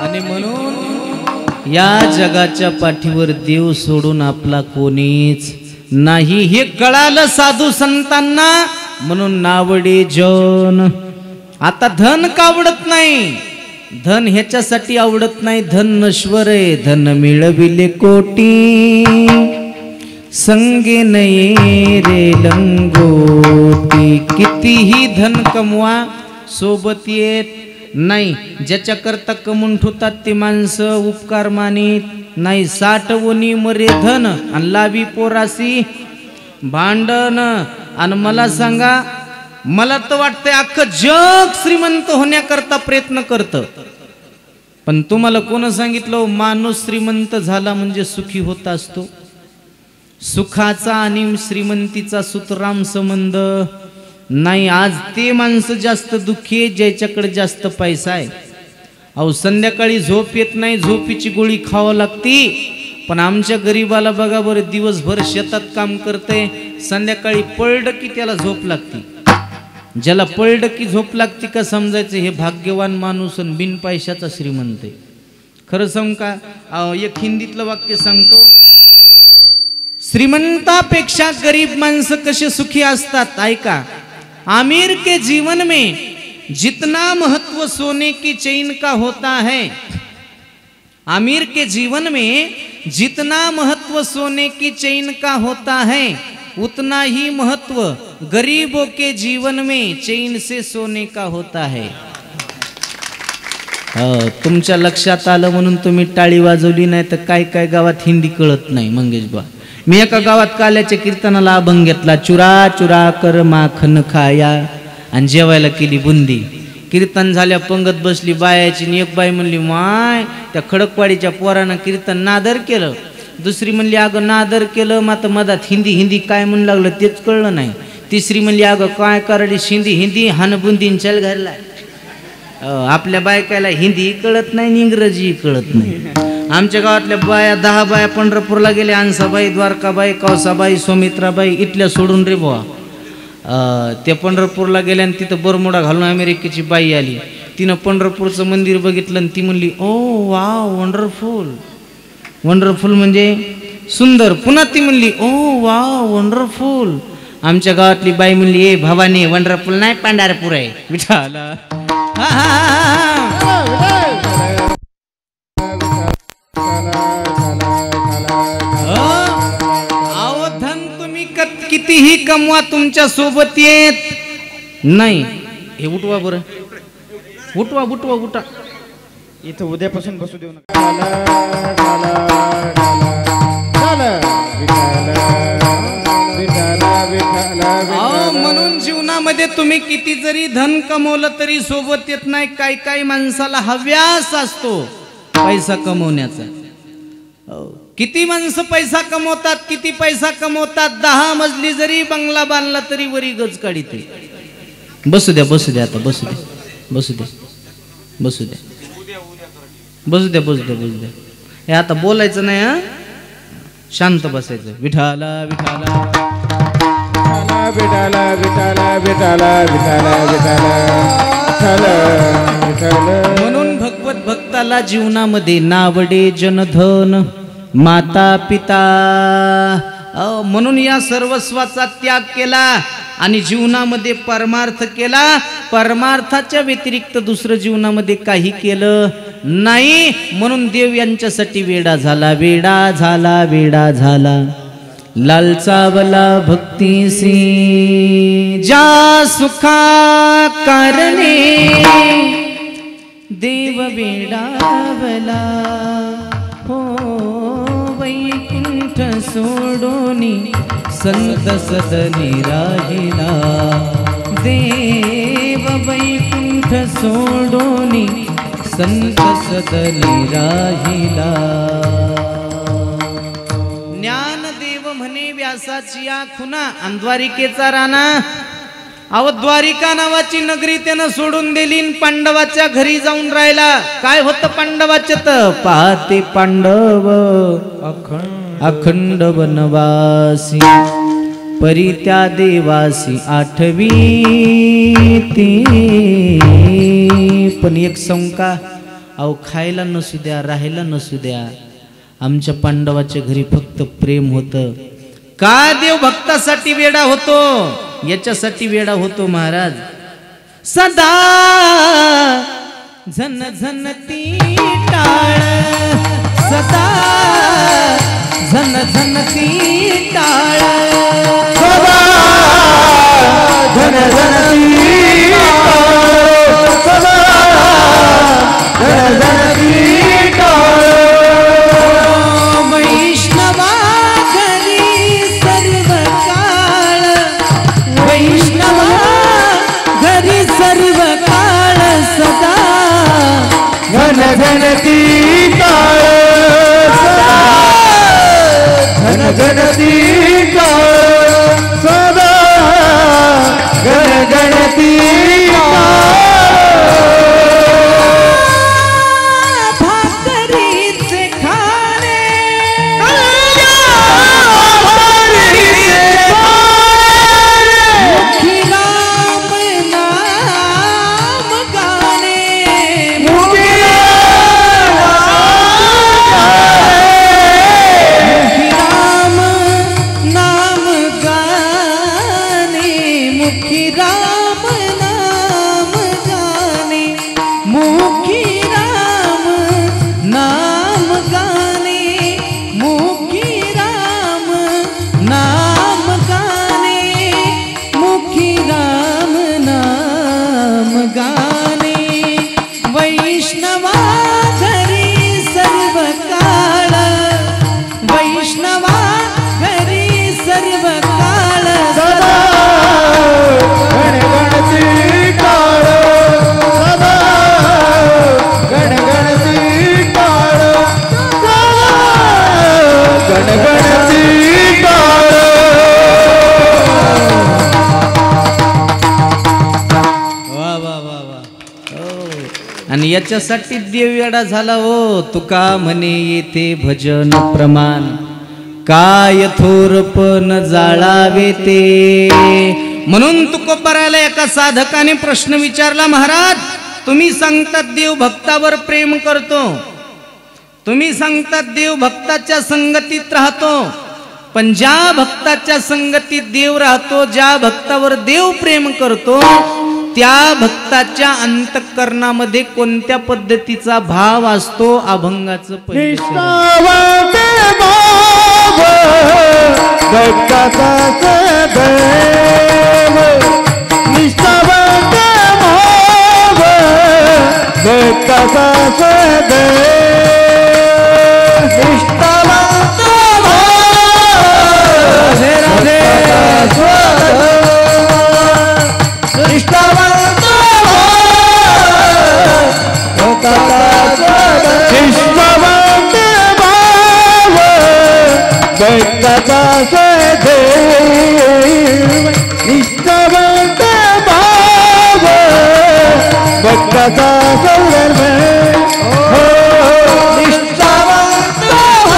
आणि म्हणून या जगाच्या पाठीवर देव सोडून आपला कोणीच नाही, हे कळालं साधू संतांना. म्हणून नावडे जन. आता धन का आवडत नाही? धन ह्याच्यासाठी आवडत नाही, धन नश्वर आहे. धन मिळविले कोटी, संगे नये रे लंगोटी. कितीही धन कमवा सोबत येत नाही. ज्याच्याकरता कमवून ठेवतात ते माणसं उपकार मानित नाही. साठवणी मरे धन आणि लावी पोरासी भांडण. आणि मला सांगा, मला तर वाटतंय अख्खं जग श्रीमंत होण्याकरता प्रयत्न करतं, पण तुम्हाला कोण सांगितलं माणूस श्रीमंत झाला म्हणजे सुखी होत असतो? सुखाचा आणि श्रीमंतीचा सुतराम संबंध नाही. आज ते माणसं जास्त दुःखी आहे ज्याच्याकडे जास्त पैसा आहे. अहो संध्याकाळी झोप येत नाही, झोपीची गोळी खावं लागती. पण आमच्या गरीबाला बघा बरं, दिवसभर शेतात काम करते, संध्याकाळी पळड की त्याला झोप लागती. ज्याला पळड की झोप लागती का समजायचं हे भाग्यवान माणूस आणि बिन पैशाचा श्रीमंत आहे. खरं सांगू का? एक हिंदीतलं वाक्य सांगतो, श्रीमंतापेक्षा गरीब माणसं कसे सुखी असतात ऐका. आमिर के जीवन में जितना महत्व सोने की चेन का होता है, आमिर के जीवन में जितना महत्व सोने की चेन का होता है, उतना ही महत्व गरीबों के जीवन में चैन से सोने का होता है. तुमच्या लक्षात आलं म्हणून तुम्ही टाळी वाजवली, नाही तर काय काय गावात हिंदी कळत नाही. मंगेश बा, मी एका गावात काल्याच्या कीर्तनाला अभंग घेतला, चुरा चुरा कर माखन खाया, आणि जेवायला केली बुंदी. कीर्तन झाल्या पंगत बसली बायाची, आणि एक बाई म्हणली माय त्या खडकवाडीच्या पोरानं कीर्तन नादर केलं. दुसरी म्हणली अगं नादर केलं, मात्र मधात हिंदी हिंदी काय म्हणू लागलं तेच कळलं नाही. तिसरी म्हणली अगं काय करडी शिंदी हिंदी हान बुंदीन चल घरला. आपल्या बायकाला हिंदी कळत नाही, इंग्रजी कळत नाही. आमच्या गावातल्या बाया 10 बाया पंढरपूरला गेल्या, अंसाबाई, द्वारकाबाई, कौसाबाई, सुमित्राबाई, इथल्या सोडून रे बुवा. त्या पंढरपूरला गेल्या आणि तिथं बरमुडा घालून अमेरिकेची बाई आली. तिनं पंढरपूरचं मंदिर बघितलं आणि ती म्हणली ओ वा वंडरफुल. वंडरफुल म्हणजे सुंदर. पुन्हा ती म्हणली ओ वा वंडरफुल. आमच्या गावातली बाई म्हणली ए भवानी वंडरफुल नाही पंढरपूर आहे. विठाला अहो धन तुम्ही कितीही कमवा तुमच्या सोबत येत नाही. हे उठवा बरं, उठवा उठवा उठा. इथं उद्यापासून बसू देऊ नका. म्हणून जीवनामध्ये तुम्ही किती जरी धन कमवलं तरी सोबत येत नाही. काही काही माणसाला हव्यास असतो पैसा कमवण्याचा. किती माणसं पैसा कमवतात, किती पैसा कमवतात. 10 मजली जरी बंगला बांधला तरी वरी गज काढीते. बसू द्या बसू द्या आता बसू द्या बसू द्या बसू द्या बसू द्या बसू द्या बसू द्या. हे आता बोलायचं नाही हा, शांत बसायचं. विठाला विठाला विठाला विठाला विठाला विठाला विठाला. म्हणून भगवत भक्ताला जीवनामध्ये नावडे जनधन माता पिता. म्हणून या सर्वस्वाचा त्याग केला आणि जीवनामध्ये परमार्थ केला. परमार्थाच्या व्यतिरिक्त दुसरं जीवनामध्ये काही केलं नाही. म्हणून देव यांच्यासाठी वेडा झाला, वेडा झाला, वेडा झाला. लालचावला भक्तीसी जा सुखा कारणे देव वेडावला हो वैकुंठ सोडोनी संत सदनी राहिला. देव वैकुंठ सोडोनी संत सदनी राहिला. ज्ञानदेव म्हणे व्यासाची या खुना द्वारिकेचा राणा. अव द्वारिका नावाची नगरी त्यानं सोडून दिली, पांडवाच्या घरी जाऊन राहिला. काय होतं पांडवाच्या तर पाहते पांडव अखंड वनवासी परी त्या देवासी आठवी ती. पण एक शंका, अहो खायला नसू द्या, राहायला नसू द्या, आमच्या पांडवाच्या घरी फक्त प्रेम होतं. का देव भक्तासाठी वेडा होतो? याच्यासाठी वेडा होतो महाराज. सदा झन झनती टाळ, सदा झन झनती टाळ, सदा झन झनती टाळ, सदा झन झनती टाळ. वैष्णवा घरी सर्व काळ, वैष्णवा घरी सर्व काळ सदा झन झनती टाळ, सदा झन झनती टाळ, सदा गण गणती भाकरीचे खाणे, मुखी राम नाम गाणे, मुखी राम नाम गाणे, मुखी राम नाम गाणे, मुखी राम नाम गाणे, मुखी राम नाम गाणे, मुखी राम नाम गाणे. वैष्णवा घरी सर्व काळ, वैष्णवा घरी सर्व काळ सदा गण गणती टाळ, सदा गण गणती टाळ, सदा गण गणती टाळ. वा वा वा वा. आणि याच्यासाठी देव येडा झाला हो. तुका म्हणे येथे भजन प्रमाण, काय थोरपण जाळावे ते म्हणून तुकोबाराला एका साधकाने प्रश्न विचारला, महाराज तुम्ही सांगतात देव भक्तावर प्रेम करतो, तुम्ही सांगतात देव भक्ताच्या संगतीत राहतो, पण ज्या भक्ताच्या संगतीत देव राहतो, ज्या भक्तावर देव प्रेम करतो, त्या भक्ताच्या अंतःकरणामध्ये कोणत्या पद्धतीचा भाव असतो? अभंगाचं निष्ठावंत भाव भक्ताचा सदैव, निष्ठावंत भाव भक्ताचा सदैव, निष्ठावंत भक्ताचा सदैव, निष्ठावंत भाव भक्ताचा सदैव, निष्ठावंत भाव भक्ताचा सदैव, निष्ठावंत भाव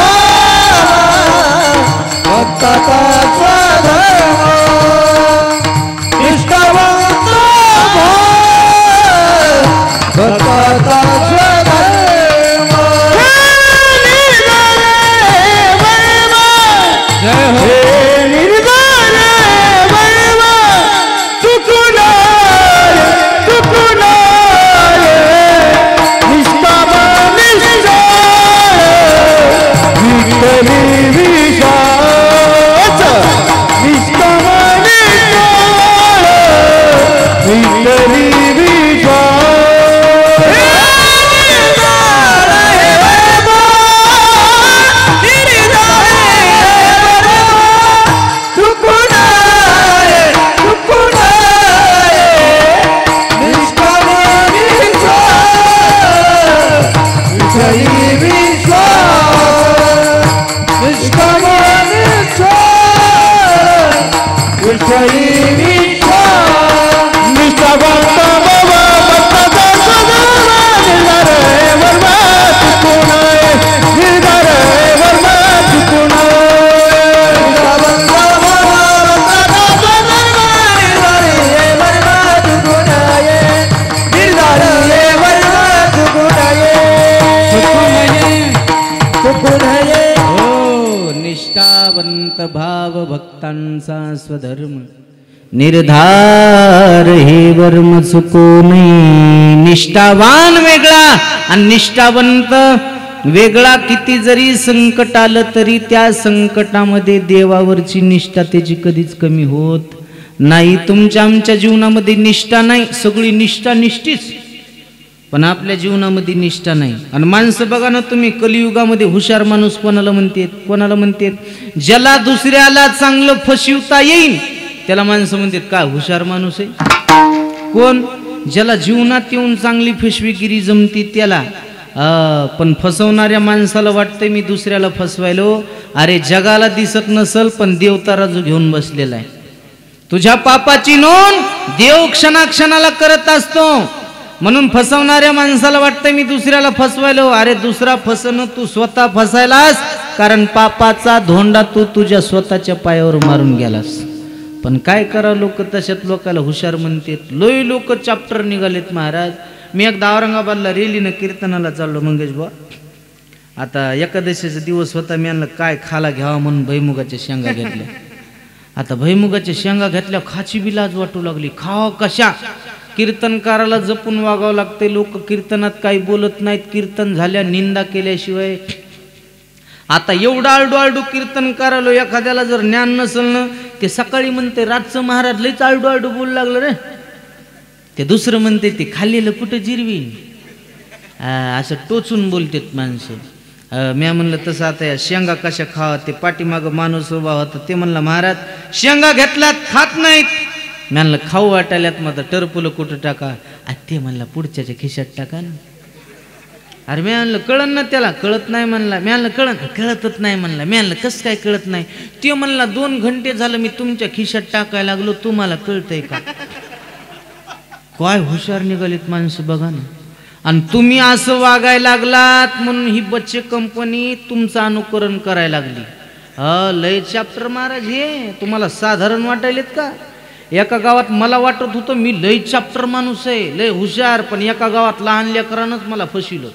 भक्ताचा भाव भक्तांचा स्वधर्म निर्धार हे वर्म चुको नये. निष्ठावान वेगळा आणि निष्ठावंत वेगळा. किती जरी संकट आलं तरी त्या संकटामध्ये देवावरची निष्ठा त्याची कधीच कमी होत नाही. तुमच्या आमच्या जीवनामध्ये निष्ठा नाही, सगळी निष्ठा निष्ठीच, पण आपल्या जीवनामध्ये निष्ठा नाही. आणि माणसं बघा ना तुम्ही, कलियुगामध्ये हुशार माणूस कोणाला म्हणतात? कोणाला म्हणतात? ज्याला दुसऱ्याला चांगलं फसविता येईल त्याला माणसं म्हणतात काय हुशार माणूस आहे. कोण? ज्याला जीवनात येऊन चांगली फसवेगिरी जमती त्याला. पण फसवणाऱ्या माणसाला वाटतंय मी दुसऱ्याला फसवायलो. अरे जगाला दिसत नसल पण देव तराजू घेऊन बसलेला आहे. तुझ्या पापाची नोंद देव क्षणाक्षणाला करत असतो. म्हणून फसवणाऱ्या माणसाला वाटतं मी दुसऱ्याला फसवायलो. अरे दुसरा फसणं तू स्वतः फसायलास, कारण पापाचा धोंडा तू तुझ्या स्वतःच्या पायावर मारून गेलास. पण काय करा, लोक तशात लोकाला हुशार म्हणतात. लोय लोक चॅप्टर निघालेत महाराज. मी एकदा औरंगाबादला रेलीनं कीर्तनाला चाललो मंगेश बुवा. आता एकादशीचा दिवस होता. मी आणलं काय खाला घ्यावा म्हणून भैमुगाच्या शेंगा घेतल्या. आता भैमुगाच्या शेंगा घेतल्या खाची बी लाज वाटू लागली. खावा कशा? कीर्तनकाराला जपून वागावं लागते. लोक कीर्तनात काही बोलत नाहीत, कीर्तन झाल्या निंदा केल्याशिवाय. आता एवढा आलडू कीर्तनकाराला एखाद्याला जर ज्ञान नसल ना, ते सकाळी म्हणते रातचं महाराज लईच आलडू बोलू लागलं रे. ते दुसरं म्हणते ते खाल्लेलं कुठं जिरवी, असं टोचून बोलतात माणसं. मी म्हणलं तसं आता या शेंगा कशा खावा? ते पाठीमागं माणूस उभा होता, ते म्हणलं महाराज शेंगा घेतल्यात खात नाहीत. मी म्हणलं खाऊ वाटायल्यात, मग टरपुलं कुठं टाका? ते म्हणला पुढच्याच्या खिशात टाका ना. अरे मी म्हणलं कळन ना त्याला? कळत नाही म्हणला. मी म्हणलं कळतच नाही म्हणला. मी म्हणलं कसं काय कळत नाही? ते म्हणला 2 घंटे झालं मी तुमच्या खिशात टाकायला लागलो, तुम्हाला कळतंय का? काय हुशार निघालीत माणसं बघा ना. आणि तुम्ही असं वागायला लागलात म्हणून ही बच्चे कंपनी तुमचं अनुकरण करायला लागली. लय चॅप्टर महाराज हे तुम्हाला साधारण वाटायलेत का? एका गावात मला वाटत होतं मी लय चॅप्टर माणूस आहे, लय हुशार, पण एका गावात लहान लेकरानंच मला फसिलं.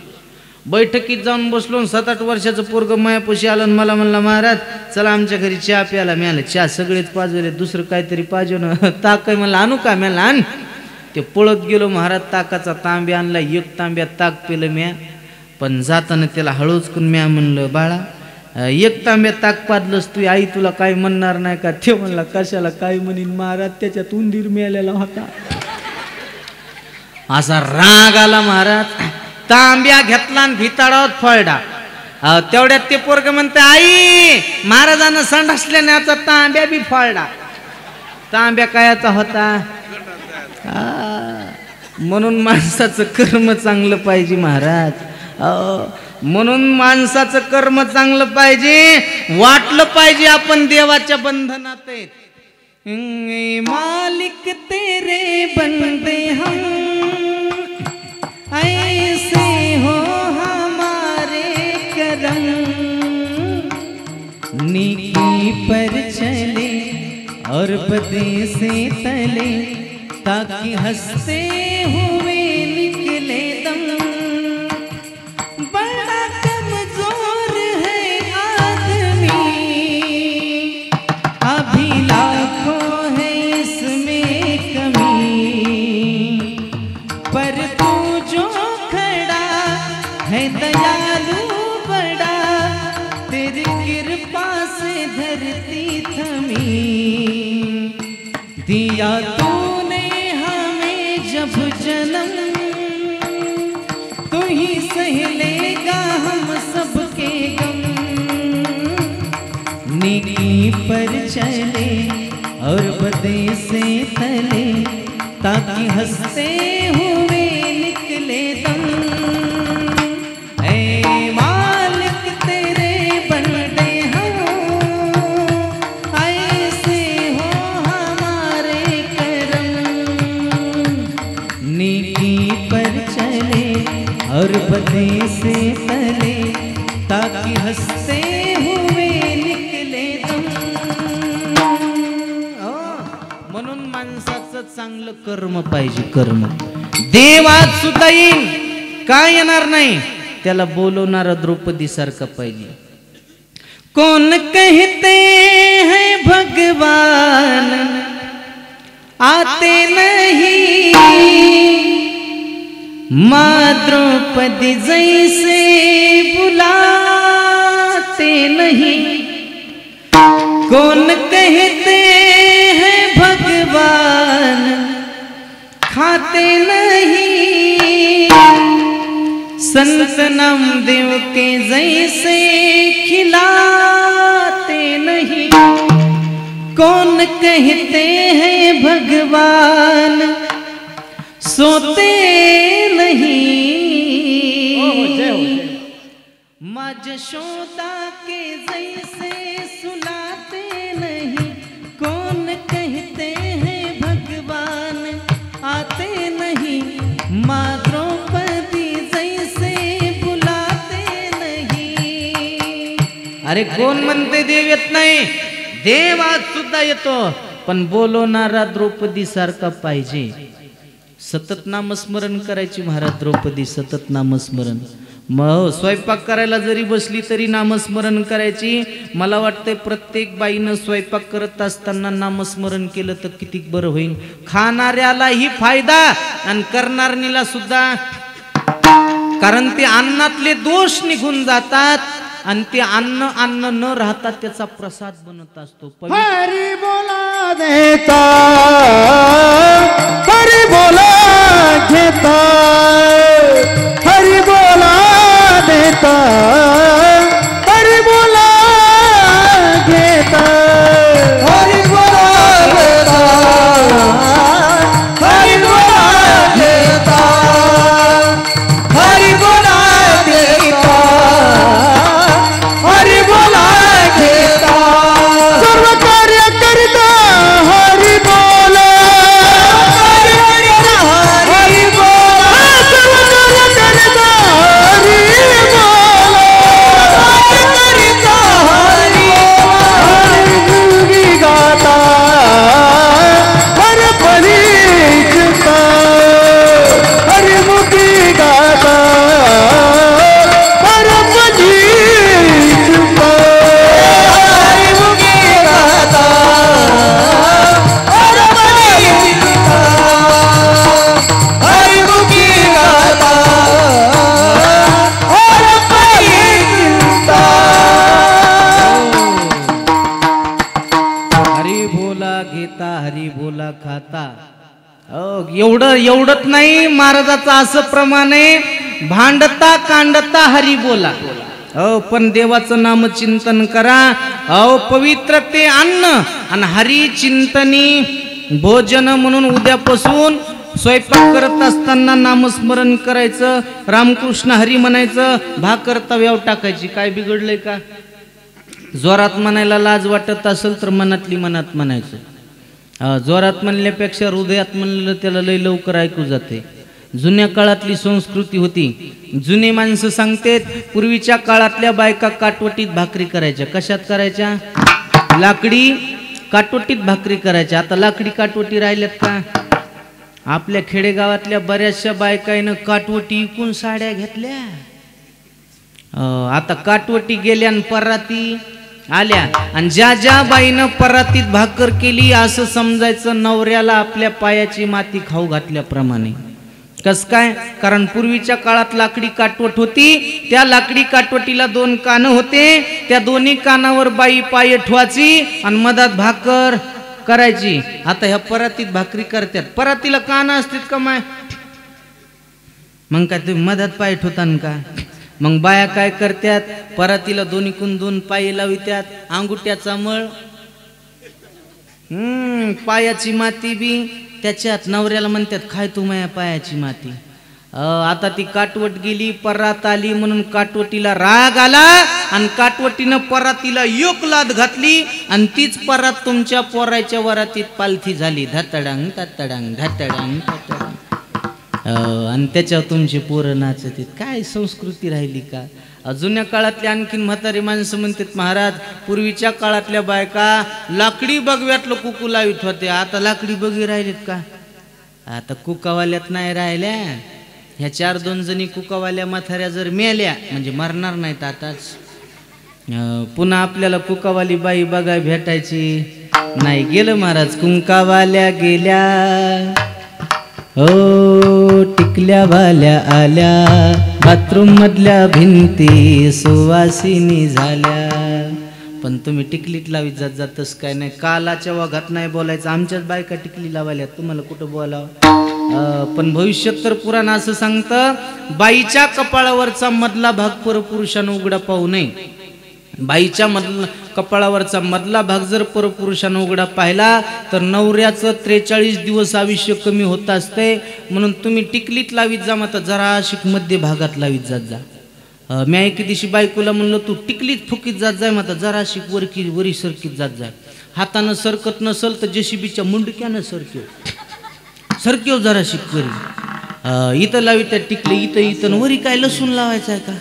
बैठकीत जाऊन बसलो, 7-8 वर्षाचं पोरग मायापाशी आलं आणि मला म्हणला, महाराज चला आमच्या घरी चहा प्यायला. मी आलं, चहा सगळेच पाजवले, दुसरं काहीतरी पाजव ना. ताक काय म्हणलं, आणू का? मी आण. ते पळत गेलो, महाराज ताकाचा तांब्या आणला, 1 तांब्या ताक पिलं म्या. पण जाताना त्याला हळूच करून म्या म्हणलं, बाळा 1 तांब्या ताक पाजलंस तू, आई तुला काही म्हणणार नाही का? ते म्हणला, कशाला काय म्हणीन महाराज, त्याच्यात उंदीर मिळालेला होता. असा राग आला महाराज. तांब्या घेतला आणि भिताडावत फळडा. तेवढ्यात ते पोरग म्हणते, आई महाराजांना संडासल्याने तांब्या बी फळडा. तांब्या कायाचा होता? म्हणून माणसाचं कर्म चांगलं पाहिजे महाराज. म्हणून माणसाचं कर्म चांगलं पाहिजे, वाटलं पाहिजे आपण देवाच्या बंधनात आहेत. मालिक तेरे बंदे हम, ऐसे हो हमारे करम, नेकी पर चले और बदे से तले, ताकि हंसते हुए निकले दम. बड़ा कमजोर है आदमी, अभी लाखों है इसमें कमी, पर तू जो खड़ा है दयालु बड़ा, तेरी कृपा से धरती थमी. दिया तूने हमें जब जन्म, तू ही सह लेगा हम सबके गम. नेकी पर चले और बदे से तले, ताकि हंसते हुए निकले दम. ऐ मालिक तेरे बंदे हम, ऐसे हो हमारे करम, नेकी पर चले और बदे से तले, ताकि हंसते हुए निकले दम. म्हणून माणसाचं चांगलं कर्म पाहिजे. कर्म देवात सुद्धा येईल, काय येणार नाही, त्याला बोलवणारा द्रौपदी सारखा पाहिजे. कौन कहते हैं भगवान आते नहीं, माँ द्रौपदी जैसे बुलाते नहीं. कौन कहते हैं भगवान खाते नहीं, संत नामदेव के जैसे खिलाते नहीं. कौन कहते हैं भगवान सोते नहीं, माँ जशोदा के जैसे सुलाते नहीं. कौन कहते हैं भगवान आते नहीं, माँ द्रौपदी जैसे बुलाते नहीं. अरे कोण म्हणते देव येत नाही? देव आज सुद्धा येतो, पण बोलवणारा द्रौपदी सारखा पाहिजे. सतत नामस्मरण करायची महाराज. द्रौपदी सतत नामस्मरण. मग स्वयंपाक करायला जरी बसली तरी नामस्मरण करायची. मला वाटतंय प्रत्येक बाईनं स्वयंपाक करत असताना नामस्मरण केलं तर किती बरं होईल. खाणाऱ्यालाही फायदा आणि करणाऱ्याला सुद्धा, कारण ते अन्नातले दोष निघून जातात आणि ते अन्न न राहता त्याचा प्रसाद बनत असतो. हरी बोला देता, हरी बोला घेता, हरी बोला देता, हरी बोला घेता, हरी बोला देता, हरी बोला घेता, हरी बोला देता, हरी बोला घेता. सर्व कार्य करता हरी बोला, हरी बोला, सर्व एवढंच नाही, महाराजाचं असं प्रमाण आहे, भांडता कांडता हरी बोला. पण देवाचं नाम चिंतन करा. पवित्र ते अन्न आणि हरी चिंतनी भोजन म्हणून उद्यापासून स्वयंपाक करत असताना नामस्मरण करायचं, रामकृष्ण हरी म्हणायचं, भाकर तव्यावर टाकायची. काय बिघडलंय का? जोरात म्हणायला लाज वाटत असेल तर मनातली मनात म्हणायचं. जोरात म्हणल्यापेक्षा हृदयात म्हणलं त्याला लय लवकर ऐकू जाते. जुन्या काळातली संस्कृती होती. जुने माणसं सांगतेत पूर्वीच्या काळातल्या बायका काटवटीत भाकरी करायच्या. कशात करायच्या? लाकडी काटवटीत भाकरी करायच्या. आता लाकडी काटवटी राहिल्यात का? आपल्या खेडेगावातल्या बऱ्याचशा बायकाईनं काटवटी विकून साड्या घेतल्या. आता काटवटी गेल्या आणि पराती आल्या. आणि ज्या ज्या बाईनं परातीत भाकर केली असं समजायचं नवऱ्याला आपल्या पायाची माती खाऊ घातल्याप्रमाणे. कस काय? कारण पूर्वीच्या काळात लाकडी काटवट होती. त्या लाकडी काटवटीला 2 कान होते. त्या दोन्ही कानावर बाई पाय ठेवायची आणि मधात भाकर करायची. आता ह्या परातीत भाकरी करतात. परातीला कान असतात का माय? मग काय तुम्ही मधात पाय ठेवतान का? मग बाया काय करतात? परातीला दोन्हीकून 2 पाय लावित्यात. अंगुठ्याचा मळ, पायाची माती बी त्याच्यात. नवऱ्याला म्हणतात खाय तू माझ्या पायाची माती. आता ती काटवट गेली, परात आली म्हणून काटवटीला राग आला आणि काटवटीनं परातीला एक लाद घातली आणि तीच परात तुमच्या पोराच्या वरातीत पालथी झाली. धतडांग धतडांग धतडांग धतडांग. आणि त्याच्यावर तुमचे पोरं नाचत. काय संस्कृती राहिली का? जुन्या काळातल्या आणखीन म्हातारी माणसं म्हणतात महाराज पूर्वीच्या काळातल्या बायका लाकडी बगव्यातलं कुकू लावित होते. आता लाकडी बगी राहिलेत का? आता कुकावाल्यात नाही राहिल्या. ह्या 4-2 जणी कुकावाल्या म्हाताऱ्या जर मेल्या म्हणजे मरणार नाहीत आताच. पुन्हा आपल्याला कुकावाली बाई बघाय भेटायची नाही. गेलं महाराज. कुंकावाल्या गेल्या, हो टिकल्या वाल्या आल्या, बाथरूम मधल्या भिंती सुवासिनी झाल्या. पण तुम्ही टिकलीत लावीत जातच काय नाही. कालाच्या वाघात नाही बोलायचं. आमच्याच बायका टिकली लावायला, तुम्हाला कुठं बोलावं? पण भविष्यात तर पुराण असं सांगतं बाईच्या कपाळावरचा मधला भाग परपुरुषानं उघडा पाहू नये. बाईच्या कपाळावरचा मधला भाग जर परपुरुषानं उघडा पाहिला तर नवऱ्याचं 43 दिवस आयुष्य कमी होत असते. म्हणून तुम्ही टिकलीत लावीत जा, मात्र जरा शिक मध्य भागात लावीत जात जा. मी एके दिवशी बायकोला म्हणलं तू टिकलीत फुकीत जात जाय, मात्र जरा शिक वरी सरकीत जात जाय. हातानं सरकत नसल तर जेसीबीच्या मुंडक्यानं सरक्यो जरा शिक वरी. इथं लावी त्या टिकले इथं वरी काय लसूण लावायचं आहे का?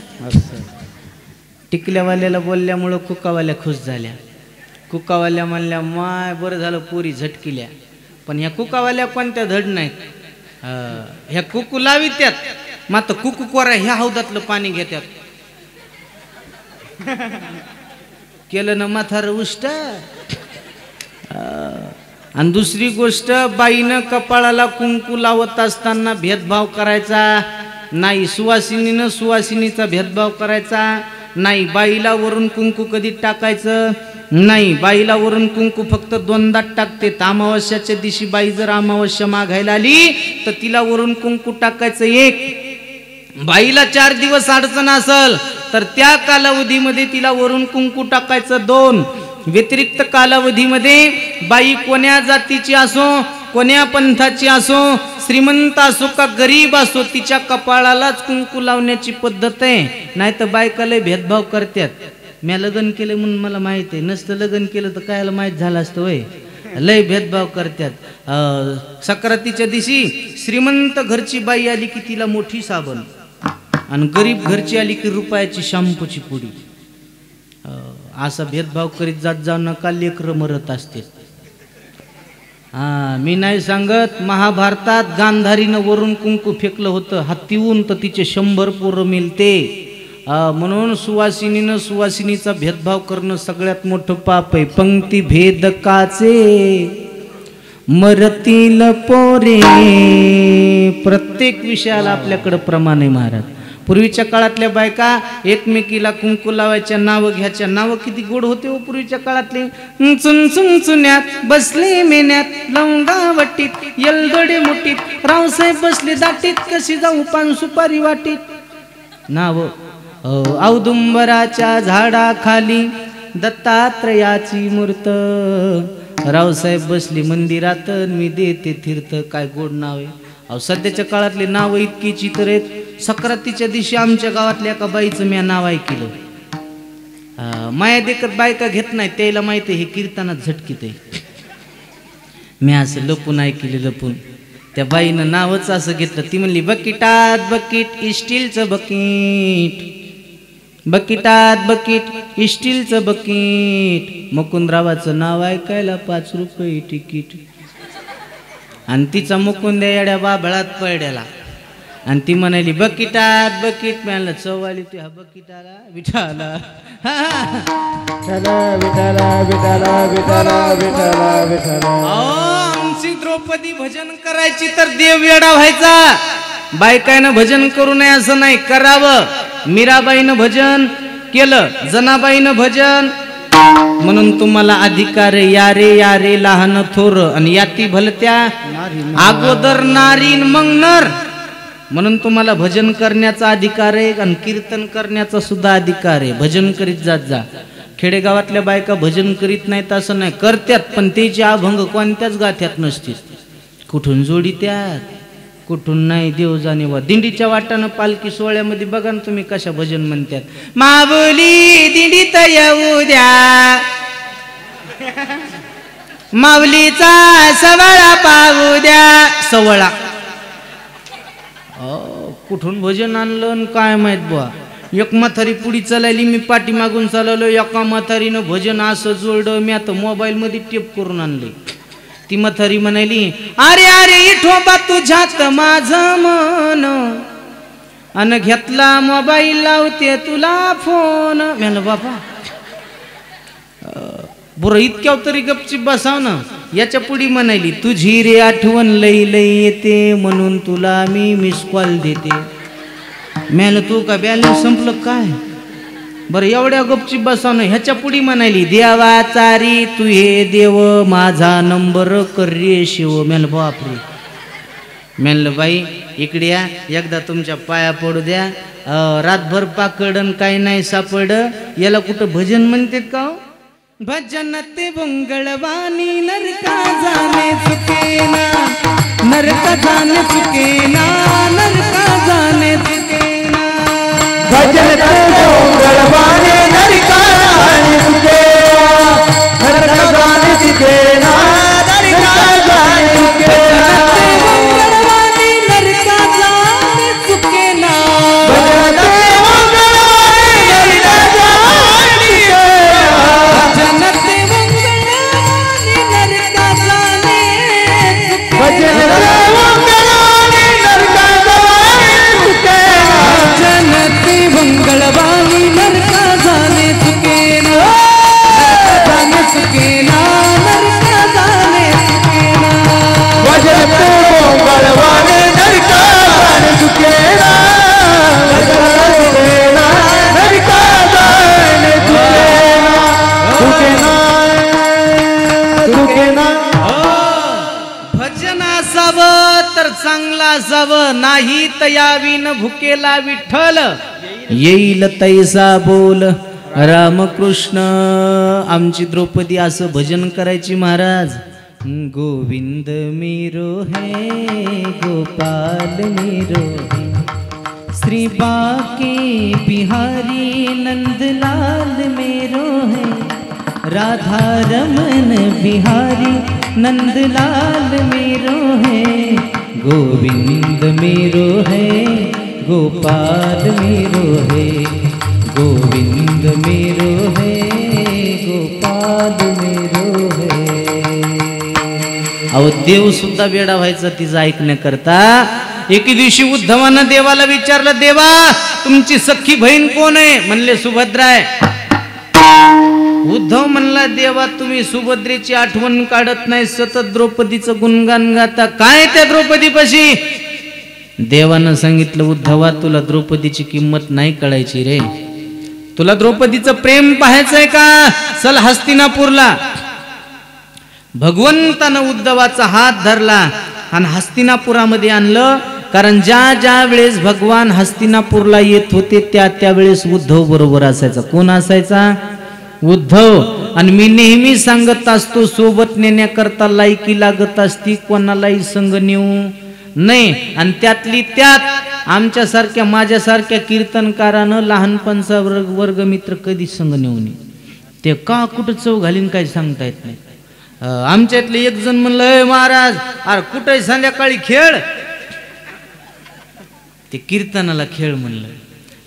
टिकल्यावाल्याला बोलल्यामुळं कुकावाल्या खुश झाल्या. कुकावाल्या म्हणल्या माय बरं झालं पोरी झटकिल्या. पण ह्या कुकावाल्या कोणत्या धड नाहीत. ह्या कुकू लावित्यात, मात्र कुकू कोरा ह्या हौदातलं पाणी घेत्यात. केलं ना म्हातार उष्ट. आणि दुसरी गोष्ट, बाईनं कपाळाला कुंकू लावत असताना भेदभाव करायचा नाही. सुवासिनीनं सुवासिनीचा भेदभाव करायचा नाही. बाईला वरून कुंकू कधी टाकायचं नाही. बाईला वरून कुंकू फक्त 2दा टाकते. अमावस्याच्या दिवशी बाई जर अमावस्या मागायला आली तर तिला वरून कुंकू टाकायचं 1. बाईला 4 दिवस अडचण असल तर त्या कालावधीमध्ये तिला वरून कुंकू टाकायचं 2. व्यतिरिक्त कालावधीमध्ये बाई कोण्या जातीची असो, कोण्या पंथाची असो, श्रीमंत असो का गरीब असो, तिच्या कपाळालाच कुंकू लावण्याची पद्धत आहे. नाही तर बायकाला भेदभाव करतात. म्या लग्न केलं म्हणून मला माहित आहे, नसतं लग्न केलं तर कायला माहीत झालं असतं वय. लय भेदभाव करतात. सक्रातीच्या दिवशी श्रीमंत घरची बाई आली की तिला मोठी साबण, आणि गरीब घरची आली की रुपयाची शॅम्पूची पुडी. असा भेदभाव करीत जात जाऊ नका, लेकरं मरत असते. मी नाही सांगत. महाभारतात गांधारीनं वरून कुंकू फेकलं होतं हातीहून तर तिचे 100 पोरं मिळते. म्हणून सुवासिनीनं सुवासिनीचा भेदभाव करणं सगळ्यात मोठं पाप आहे. पंक्ती भेदकाचे मरतील पोरे. प्रत्येक विषयाला आपल्याकडं प्रमाण आहे महाराज. पूर्वीच्या काळातल्या बायका एकमेकीला कुंकू लावायच्या, नावं घ्यायच्या. नावं किती गोड होते हो पूर्वीच्या काळातले. चुन चुन चुन्यात बसले मेन्यात, लवंगा वटीत यलदडे मुठीत, रावसाहेब बसले दाटीत, कशी जाऊ पान सुपारी वाटीत. नाव औदुंबराच्या झाडाखाली दत्तात्रयाची मूर्त, रावसाहेब बसली मंदिरात, मी देते तीर्थ. काय गोड नाव आहे. अहो सध्याच्या काळातले नाव इतकी चित्र आहेत. सक्रातीच्या दिवशी आमच्या गावातल्या एका बाईचं मी नाव ऐकलं. माया देखत बायका घेत नाही, त्याला माहिती हे कीर्तनात झटकीत आहे. मी असं लपून ऐकले, लपून. त्या बाईनं नावच असं घेतलं. ती म्हणली बकिटात बकीट स्टीलचं बकीट, बकिटात बकीट स्टीलचं बकीट. मुकुंदरावाचं नाव ऐकायला 5 रुपये तिकीट. आणि तिचा मुकुंद येड्या बाबळात पडल्याला. आणि ती म्हणाली बकिटात बकीट. मिळालं चव्वाली तू ह्या बकिटाला विठाला. आमची द्रौपदी भजन करायची तर देव येडा व्हायचा. बायकायनं भजन करू नये असं नाही, करावं. मीराबाईनं भजन केलं, जनाबाईनं भजन. म्हणून तुम्हाला अधिकार या रे लहान थोर आणि याती भलत्या अगोदर नारीन मग नर. म्हणून तुम्हाला भजन करण्याचा अधिकार आहे आणि कीर्तन करण्याचा सुद्धा अधिकार आहे. भजन करीत जात जा. खेडेगावातल्या बायका भजन करीत नाहीत असं नाही, करत्यात, पण त्याची अभंग कोणत्याच गाथ्यात नसतील. कुठून जोडी त्यात, कुठून नाही देव जाणे. वा दिंडीच्या वाटानं पालखी सोहळ्यामध्ये बघा ना तुम्ही कशा भजन म्हणतात. माऊली दिंडीत येऊ द्या, माऊलीचा सवळा पाहू द्या. सवळा कुठून भजन आणलं काय माहित बुवा. एक म्हातारी पुढी चालली, मी पाठी मागून चालवलो. एका म्हातारीनं भजन असं जोडलं, मी आता मोबाईल मध्ये टेप करून आणले. ती म्हातारी म्हणाली अरे अरे इठोबा तुझ्यात माझं मन, अन घेतला मोबाईल लावते तुला फोन. म्हणलं बाबा बरं इतक्या तरी गपचीप बसाव ना. याच्या पुढी म्हणाली तुझी रे आठवण लई लई येते, म्हणून तुला मी मिस कॉल देते. म्हणलं तू का बॅलन्स संपलं काय. बरं एवढ्या गपचीप बसाव ना. ह्याच्या पुढी म्हणाली देवा चारी तू हे देव, माझा नंबर कर रे शिव. म्हणलं बापरे. म्हणलं बाई इकडे या, एकदा तुमच्या पाया पडू द्या. रातभर पाकडन काही नाही सापड. याला कुठं भजन म्हणतात का. भजन ते मंगळवाणी नरका जाणे चुकेना, नरका जाणे चुकेना, नरका जाणे चुकेना. भजन ते मंगळवाणी नरका जाणे चुकेना, नरका जाणे चुकेना, नरका जाणे चुकेना. मंगळवाणी नरका जाणे चुकेना, भजन ते मंगळवाणी नरका जाणे चुकेना, भजन ते मंगळवाणी नरका जाणे चुकेना. भजन ते मंगळवाणी नरका जाणे चुकेना, जाणे चुकेना, नरका जाणे चुकेना. भजन ते मंगळवाणी नरका जाणे चुकेना, नरका जाणे चुकेना, चुकेना, चुकेना. भजन असावं तर चांगला असावं, नाही तयावीन भुकेला विठ्ठल येईल तैसा बोल रामकृष्ण. आमची द्रौपदी असं भजन करायची महाराज. गोविंद मेरो है गोपाल मेरो है, श्री बाके बिहारी नंदलाल मेरो है, राधा रमन बिहारी नंदलाल मेरो है. गोविंद मेरो है गोपाल मेरो है, गोविंद मेरो है गोपाल मेरो है. अहो देव सुद्धा वेडा व्हायचा तिचं ऐकण्याकरता. एके दिवशी उद्धवानं देवाला विचारलं देवा तुमची सख्खी बहीण कोण आहे. म्हणले सुभद्रा आहे. उद्धव म्हणला देवा तुम्ही सुभद्रेची आठवण काढत नाही, सतत द्रौपदीचं गुणगान गाता. काय त्या द्रौपदीपाशी. देवानं सांगितलं उद्धवा तुला द्रौपदीची किंमत नाही कळायची रे, तुला द्रौपदीचं प्रेम पाहायचंय का, चल हस्तिनापूरला. भगवंतानं उद्धवाचा हात धरला आणि हस्तिनापुरामध्ये आणलं. कारण ज्या ज्या वेळेस भगवान हस्तिनापूरला येत होते त्या त्यावेळेस उद्धव बरोबर असायचा. कोण असायचा? उद्धव. आणि मी नेहमी सांगत असतो सोबत नेण्याकरता लायकी लागत असती, कोणालाही संग नेऊ नाही. आणि त्यातली त्यात आमच्यासारख्या माझ्यासारख्या कीर्तनकारानं लहानपणचा वर्गमित्र कधी संग नेऊ नये. ते का कुठं चव घालीन काय सांगता येत नाही. आमच्यातले एक जण म्हणलं महाराज अरे कुठे संध्याकाळी खेळ, ते कीर्तनाला खेळ म्हणलं.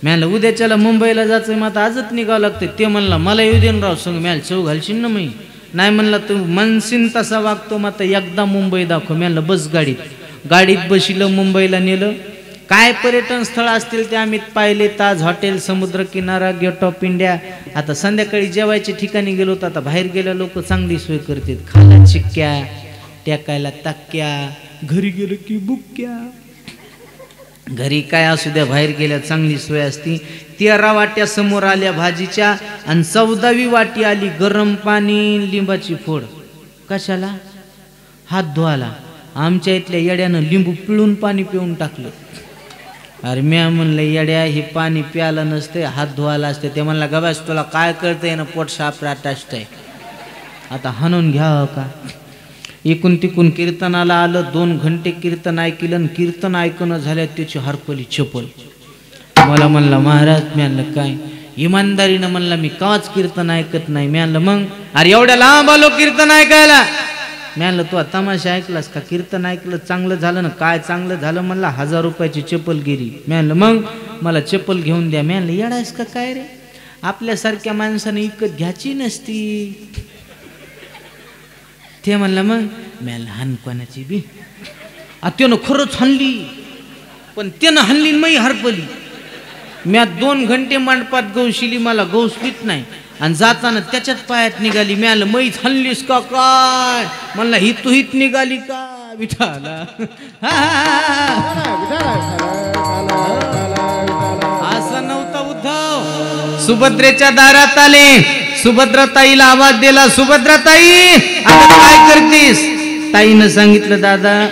म्याला उद्याच्याला मुंबईला जायचं मग आता आजच निघावं लागतं. ते म्हणला मला येऊ देन राव संग, म्याला चव घालशील ना मी. नाही म्हणला तू मनसीन तसा वागतो मग आता एकदा मुंबई दाखव. म्याला बस गाडीत बसिलं, मुंबईला नेलं. काय पर्यटन स्थळ असतील ते आम्ही पाहिले, ताज हॉटेल, समुद्रकिनारा, गेट ऑफ इंडिया. आता संध्याकाळी जेवायच्या ठिकाणी गेलो तर आता बाहेर गेल्या लोक चांगली सोय करतात, खाला चिक्क्या, टेकायला ताक्या, घरी गेलं की बुक्क्या. घरी काय असू द्या बाहेर गेल्या चांगली सोय असती. 13 वाट्या समोर आल्या भाजीच्या आणि 14वी वाटी आली गरम पाणी लिंबाची फोड. कशाला? हात धुवाला. आमच्या इथल्या येड्यानं लिंबू पिळून पाणी पिऊन टाकलं. अरे म्या म्हणलं येड्या हे पाणी प्यायला नसते, हात धुवायला असते. ते म्हणला गबास तुला काय कळतंय ना, पोट सापराट असतंय, आता हाणून घ्यावं का. इकून तिकून कीर्तनाला आलं. 2 घंटे कीर्तन ऐकलं. कीर्तन ऐकणं झाल्या त्याची हरपली चपल. मला म्हणला महाराज, मी आणलं काय इमानदारीनं म्हणला मी काच कीर्तन ऐकत नाही. मी आणलं मग अरे एवढ्या लांब आलो कीर्तन ऐकायला. मी आणलं तू तमाशा ऐकलास का, कीर्तन ऐकलं चांगलं झालं ना. काय चांगलं झालं म्हणला 1000 रुपयाची चप्पल गेली. मी आणलं मग मला चप्पल घेऊन द्या. मी आणलं येडायस का काय रे, आपल्यासारख्या माणसाने विकत घ्यायची नसती. ते म्हणलं मग मी लहानपणाची बी त्यानं खरंच हल्ली, पण त्यानं हल्ली मी हरपली. म्या 2 घंटे मंडपात गौशिली, मला गौस पित नाही आणि जाताना त्याच्यात पायात निघाली. मी आलं मैच हल्लीस का काय, म्हणला ही तू हित निघाली का विठाला. असं नव्हतं उद्धव. सुभद्रेच्या दारात आले, सुभद्राताईला आवाज दिला, सुभद्राताई आता काय करतीस. ताईनं सांगितलं दादा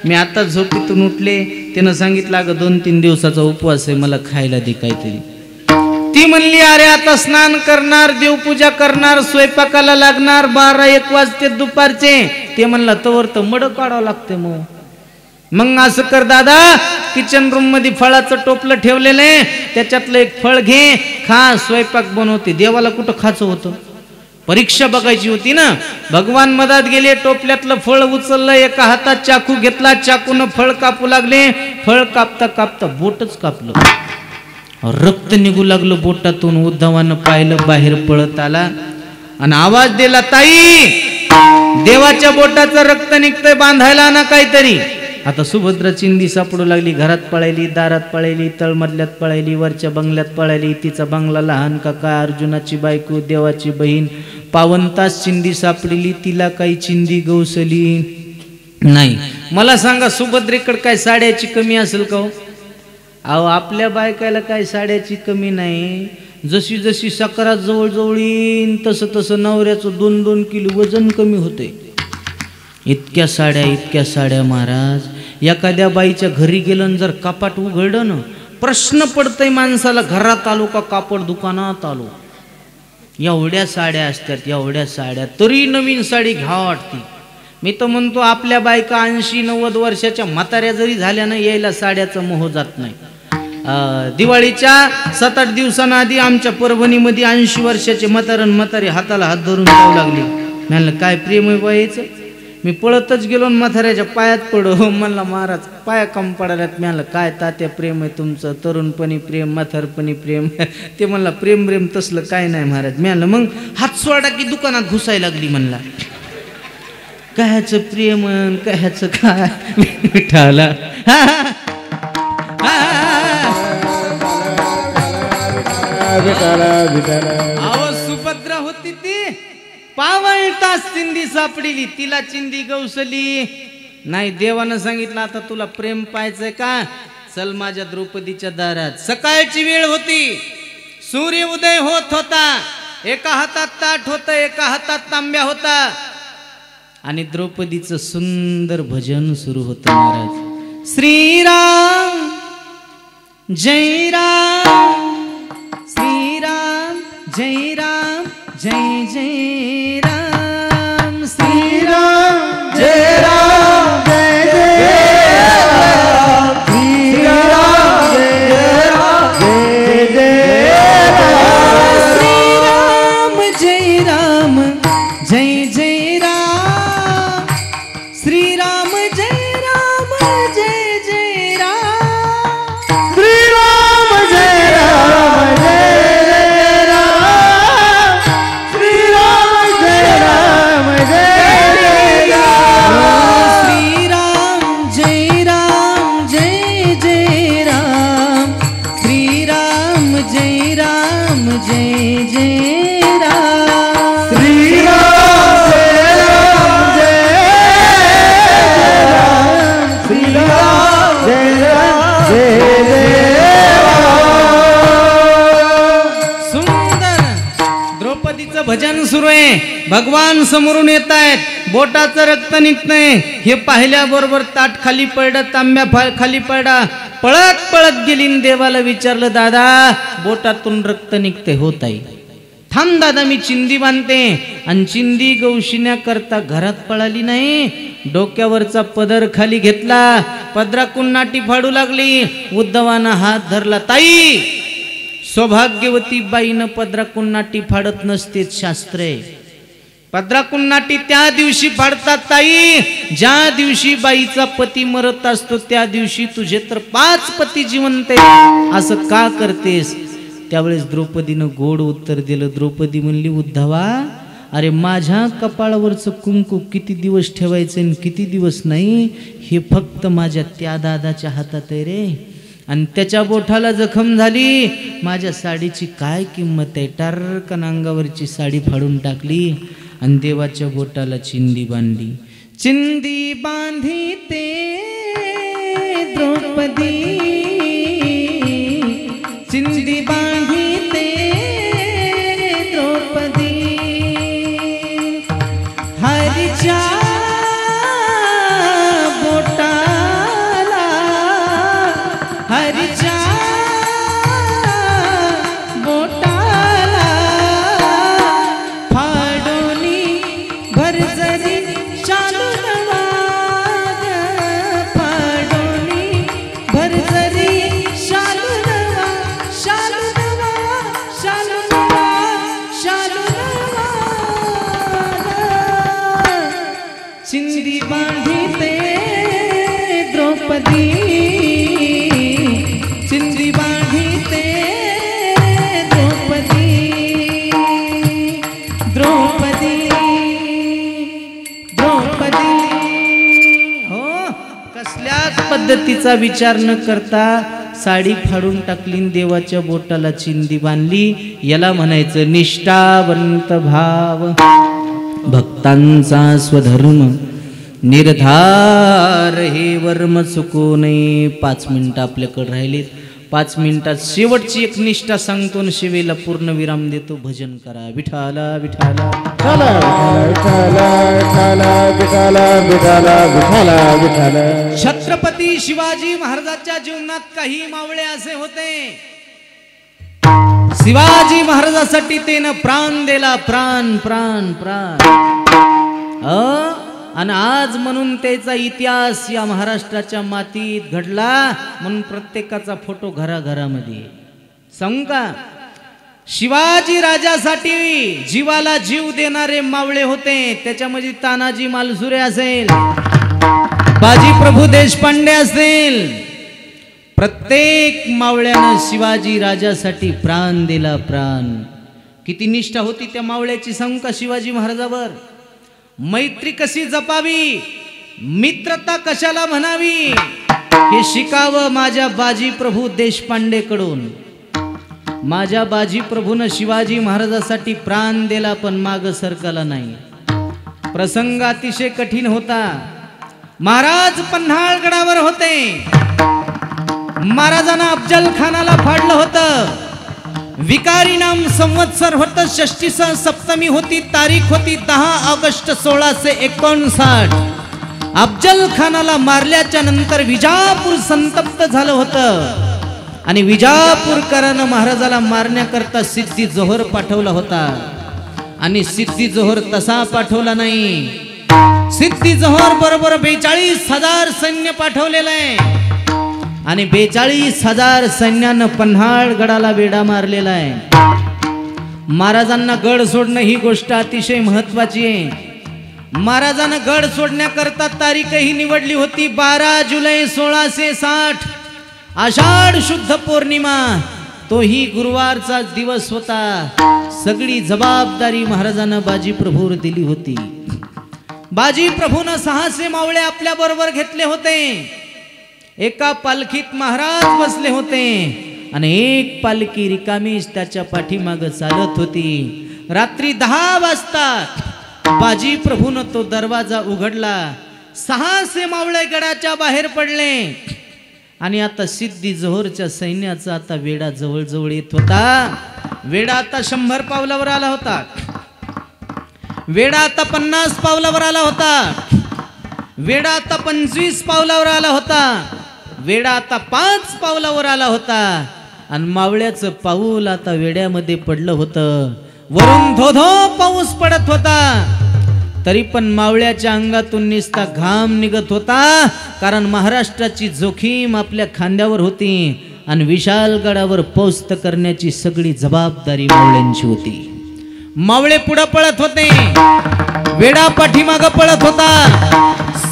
मी आता झोपेतून उठले. त्यानं सांगितलं अगं 2-3 दिवसाचा उपवास आहे, मला खायला दे काहीतरी. ती म्हणली अरे आता स्नान करणार, देवपूजा करणार, स्वयंपाकाला लागणार, 12-1 वाजते दुपारचे. ते म्हणला तवर तर मड काढावं लागते. मग असं कर दादा, किचन रूम मध्ये फळाचं टोपलं ठेवलेलं आहे, त्याच्यातलं एक फळ घे, खा, स्वयंपाक बनवते. देवाला कुठं खायचं होतं, परीक्षा बघायची होती ना. भगवान मधात गेले, टोपल्यातलं फळ उचललं, एका हातात चाकू घेतला, चाकून फळ कापू लागले. फळ कापता कापता बोटच कापलं, रक्त निघू लागलं बोटातून. उद्धवानं पाहिलं, बाहेर पळत आला आणि आवाज दिला ताई देवाच्या बोटाचं रक्त निघतंय, बांधायला ना काहीतरी. आता सुभद्रा चिंदी सापडू लागली. घरात पळायली, दारात पळायली, तळमधल्यात पळायली, वरच्या बंगल्यात पळायली. तिचा बंगला लहान काका, अर्जुनाची बायको, देवाची बहीण. 52 तास चिंदी सापडली, तिला काही चिंदी गवसली नाही. मला सांगा सुभद्रेकडे काय साड्याची कमी असेल का? अहो आपल्या बायकाला काय साड्याची कमी नाही. जशी जशी सकरात जवळ येईन तसं तसं नवऱ्याचं 2-2 किलो वजन कमी होते. इतक्या साड्या महाराज. एखाद्या बाईच्या घरी गेलं जर कपाट उघडलं ना, प्रश्न पडतंय माणसाला, घरात आलो का कापड दुकानात आलो. एवढ्या साड्या असतात, एवढ्या साड्या, तरी नवीन साडी घ्यावं वाटते. मी तर म्हणतो आपल्या बायका 80-90 वर्षाच्या म्हाताऱ्या जरी झाल्या ना, यायला साड्याचा मोह जात नाही. दिवाळीच्या 7-8 दिवसांआधी आमच्या परभणीमध्ये 80 वर्षाचे म्हातारे हाताला हात धरून जाऊ लागले. म्हणलं काय प्रेम आहे बाईचं. मी पळतच गेलो आणि म्हाताऱ्याच्या पायात पडो. म्हणला महाराज पाया कम पडाल्यात. म्हणलं काय तात्या प्रेम आहे तुमचं, तरुणपणी प्रेम, म्हातारपणी प्रेम. ते म्हणला प्रेम तसलं काय नाही महाराज. म्हणलं मग हात सोडा की दुकानात घुसायला लागली. म्हणला कायचं प्रेम, कायचं काय विठाला. सुभद्रा होती ती 52 तास चिंदी सापडली, तिला चिंदी गवसली. नाही, देवानं सांगितलं आता तुला प्रेम पाहायचंय का, चल माझ्या द्रौपदीच्या दारात. सकाळची वेळ होती, सूर्य उदय होत होता, एका हातात ताट होतं, एका हातात तांब्या होता आणि द्रौपदीचं सुंदर भजन सुरू होतं. महाराज, श्रीराम जय राम, श्रीराम जय राम, जय जय राम, श्रीराम जय राम जय जय राम, श्रीराम जय राम जय जय राम, श्रीराम जय राम, जय जय राम, श्रीराम जय राम, जय जय राम, श्रीराम जय राम जय राम, श्रीराम जय राम जय राम, श्रीराम जय राम, जय जय राम, श्रीराम जय राम, जय जय राम, श्रीराम जय राम जय राम, श्रीराम जय राम जय जय राम. सुंदर द्रौपदीचं भजन सुरू आहे. भगवान समोरून येत आहेत, बोटाचं रक्त निघतंय. हे पाहिल्याबरोबर ताट खाली पडलं, तांब्या खाली पडला, पळत पळत गेली आणि देवाला विचारलं, दादा बोटातून रक्त निघते. होत आहे, थांब दादा मी चिंदी बांधते. आणि चिंदी गौशिण्याकरता घरात पळाली नाही, डोक्यावरचा पदर खाली घेतला, पदराकून नाटी फाडू लागली. उद्धवानं हात धरला, ताई सौभाग्यवती बाईनं पदराकून नाटी फाडत नसते, शास्त्र आहे. पदराकून नाटी त्या दिवशी फाडतात ताई ज्या दिवशी बाईचा पती मरत असतो, त्या दिवशी तुझे तर 5 पती जिवंत आहे, असं का करतेस. त्यावेळेस द्रौपदीनं गोड उत्तर दिलं. द्रौपदी म्हणली, उद्धवा अरे माझ्या कपाळावरचं कुंकू किती दिवस ठेवायचं आणि किती दिवस नाही हे फक्त माझ्या त्या दादाच्या हातात आहे रे. आणि त्याच्या बोठाला जखम झाली, माझ्या साडीची काय किंमत आहे. टारकन अंगावरची साडी फाडून टाकली आणि देवाच्या बोटाला चिंदी बांधली. चिंदी बांधी ते द्रौपदी, चिंदी बांधी ते द्रौपदी, हरीच्या बोटाला, हरीच्या बोटाला फाडोनी भरजरी शालून वाग, फाडोनी भरजरी शालून वाग, शालून वाग, शालून वाग, शालून वाग. चिंदी बांधिते द्रौपदी, चिंदी बांधिते द्रौपदी, द्रौपदी, द्रौपदी. हो, कसल्याच पद्धतीचा विचार न करता साडी फाडून टाकली, देवाच्या बोटाला चिंदी बांधली. याला म्हणायचं निष्ठावंत भाव, भक्तांचा स्वधर्म निर्धार, हे वर्म चुकू नये. 5 मिनिटं आपल्याकडे राहिलेत. 5 मिनिटात शेवटची एक निष्ठा सांगतो आणि शिवेला पूर्ण विराम देतो. भजन करा विठाला विठाला, विठाला विठाला विठाला विठाला विठाला विठाला. छत्रपती शिवाजी महाराजांच्या जीवनात काही मावळे असे होते, शिवाजी महाराजांसाठी त्यानं प्राण दिला, प्राण प्राण प्राण. आणि आज म्हणून त्याचा इतिहास या महाराष्ट्राच्या मातीत घडला, म्हणून प्रत्येकाचा फोटो घराघरामध्ये. सांगू का, शिवाजी राजासाठी जीवाला जीव देणारे मावळे होते. त्याच्यामध्ये तानाजी मालुसरे असेल, बाजी प्रभू देशपांडे असेल, प्रत्येक मावळ्यानं शिवाजी राजासाठी प्राण दिला, प्राण. किती निष्ठा होती त्या मावळ्याची सांगू का शिवाजी महाराजावर. मैत्री कशी जपावी, मित्रता कशाला म्हणावी, हे शिकावं माझ्या बाजी प्रभू देशपांडे कडून. माझ्या बाजी प्रभूनं शिवाजी महाराजासाठी प्राण दिला, पण माग सरकला नाही. प्रसंग अतिशय कठीण होता. महाराज पन्हाळगडावर होते. महाराजांना अफजल खानाला फाडलं होतं. विकारी नाम संवत्सर होतं. षष्टी सप्तमी होती. तारीख होती 10 ऑगस्ट 1659. अफजल खानाला मारल्याच्या नंतर विजापूर संतप्त झालं होतं आणि विजापूरकरानं महाराजाला मारण्याकरता सिद्धी जोहर पाठवला होता. आणि सिद्धी जोहर तसा पाठवला नाही. सिद्धी जोहर बरोबर 42,000 सैन्य पाठवलेलं आहे आणि 42,000 सैन्यानं पन्हाळगडाला वेढा मारलेला आहे. महाराजांना गड सोडणं ही गोष्ट अतिशय महत्वाची आहे. महाराजांना गड सोडण्याकरता तारीखही निवडली होती 12 जुलै 1660 आषाढ शुद्ध पौर्णिमा. तोही गुरुवारचा दिवस होता. सगळी जबाबदारी महाराजांना बाजी प्रभूवर दिली होती. बाजी प्रभूनं 600 मावळे आपल्या बरोबर घेतले होते. एका पालखीत महाराज बसले होते आणि एक पालखी रिकामीच त्याच्या पाठीमाग चालत होती. रात्री 10 वाजता बाजी प्रभूनं तो दरवाजा उघडला. 600 मावळे गडाच्या बाहेर पडले आणि आता सिद्धी जोहरच्या सैन्याचा आता वेढा जवळ येत होता. वेढा आता 100 पावलावर आला होता. वेढा आता 50 पावलावर आला होता. वेढा आता 25 पावलावर आला होता. वेढा आता 5 पावलावर आला होता आणि मावळ्याचं पाऊल आता वेड्यामध्ये पडलं होतं. वरून धोधो पाऊस पडत होता. तरी पण मावळ्याच्या अंगातून निस्ता घाम निघत होता. कारण महाराष्ट्राची जोखीम आपल्या खांद्यावर होती आणि विशालगडावर पोस्ट करण्याची सगळी जबाबदारी मावळ्यांची होती. मावळे पुढे पळत होते. वेडा पाठीमाग पळत होता.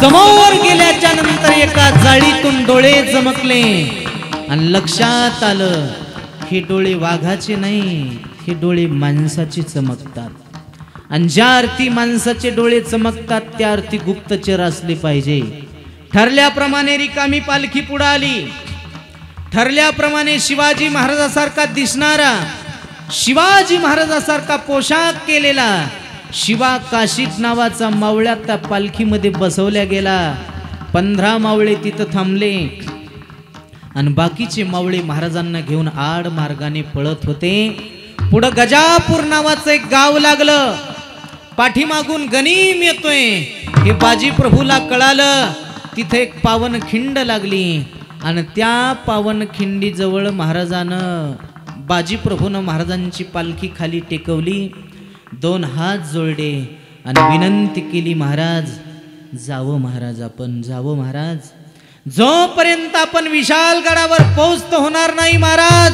समोर गेल्याच्या नंतर एका जाळीतून डोळे चमकले आणि लक्षात आलं हे डोळे वाघाचे नाही, हे डोळे माणसाचे चमकतात. आणि ज्या अर्थी माणसाचे डोळे चमकतात त्या अर्थी गुप्तचर असले पाहिजे. ठरल्याप्रमाणे रिकामी पालखी पुढे आली. ठरल्याप्रमाणे शिवाजी महाराजासारखा दिसणारा, शिवाजी महाराजासारखा पोशाख केलेला शिवा काशीद नावाचा मावळ्या त्या पालखीमध्ये बसवल्या गेला. 15 मावळे तिथं थांबले आणि बाकीचे मावळे महाराजांना घेऊन आड मार्गाने पळत होते. पुढं गजापूर नावाचं एक गाव लागलं. पाठीमागून गनीम येतोय हे बाजी प्रभूला कळालं. तिथे एक पावन खिंड लागली आणि त्या पावन खिंडीजवळ महाराजानं बाजी प्रभूनं महाराजांची पालखी खाली टेकवली. 2 हात जोडले आणि विनंती केली, महाराज जावं, महाराज आपण जावं महाराज. जोपर्यंत आपण विशालगडावर पोहोचतो होणार नाही महाराज,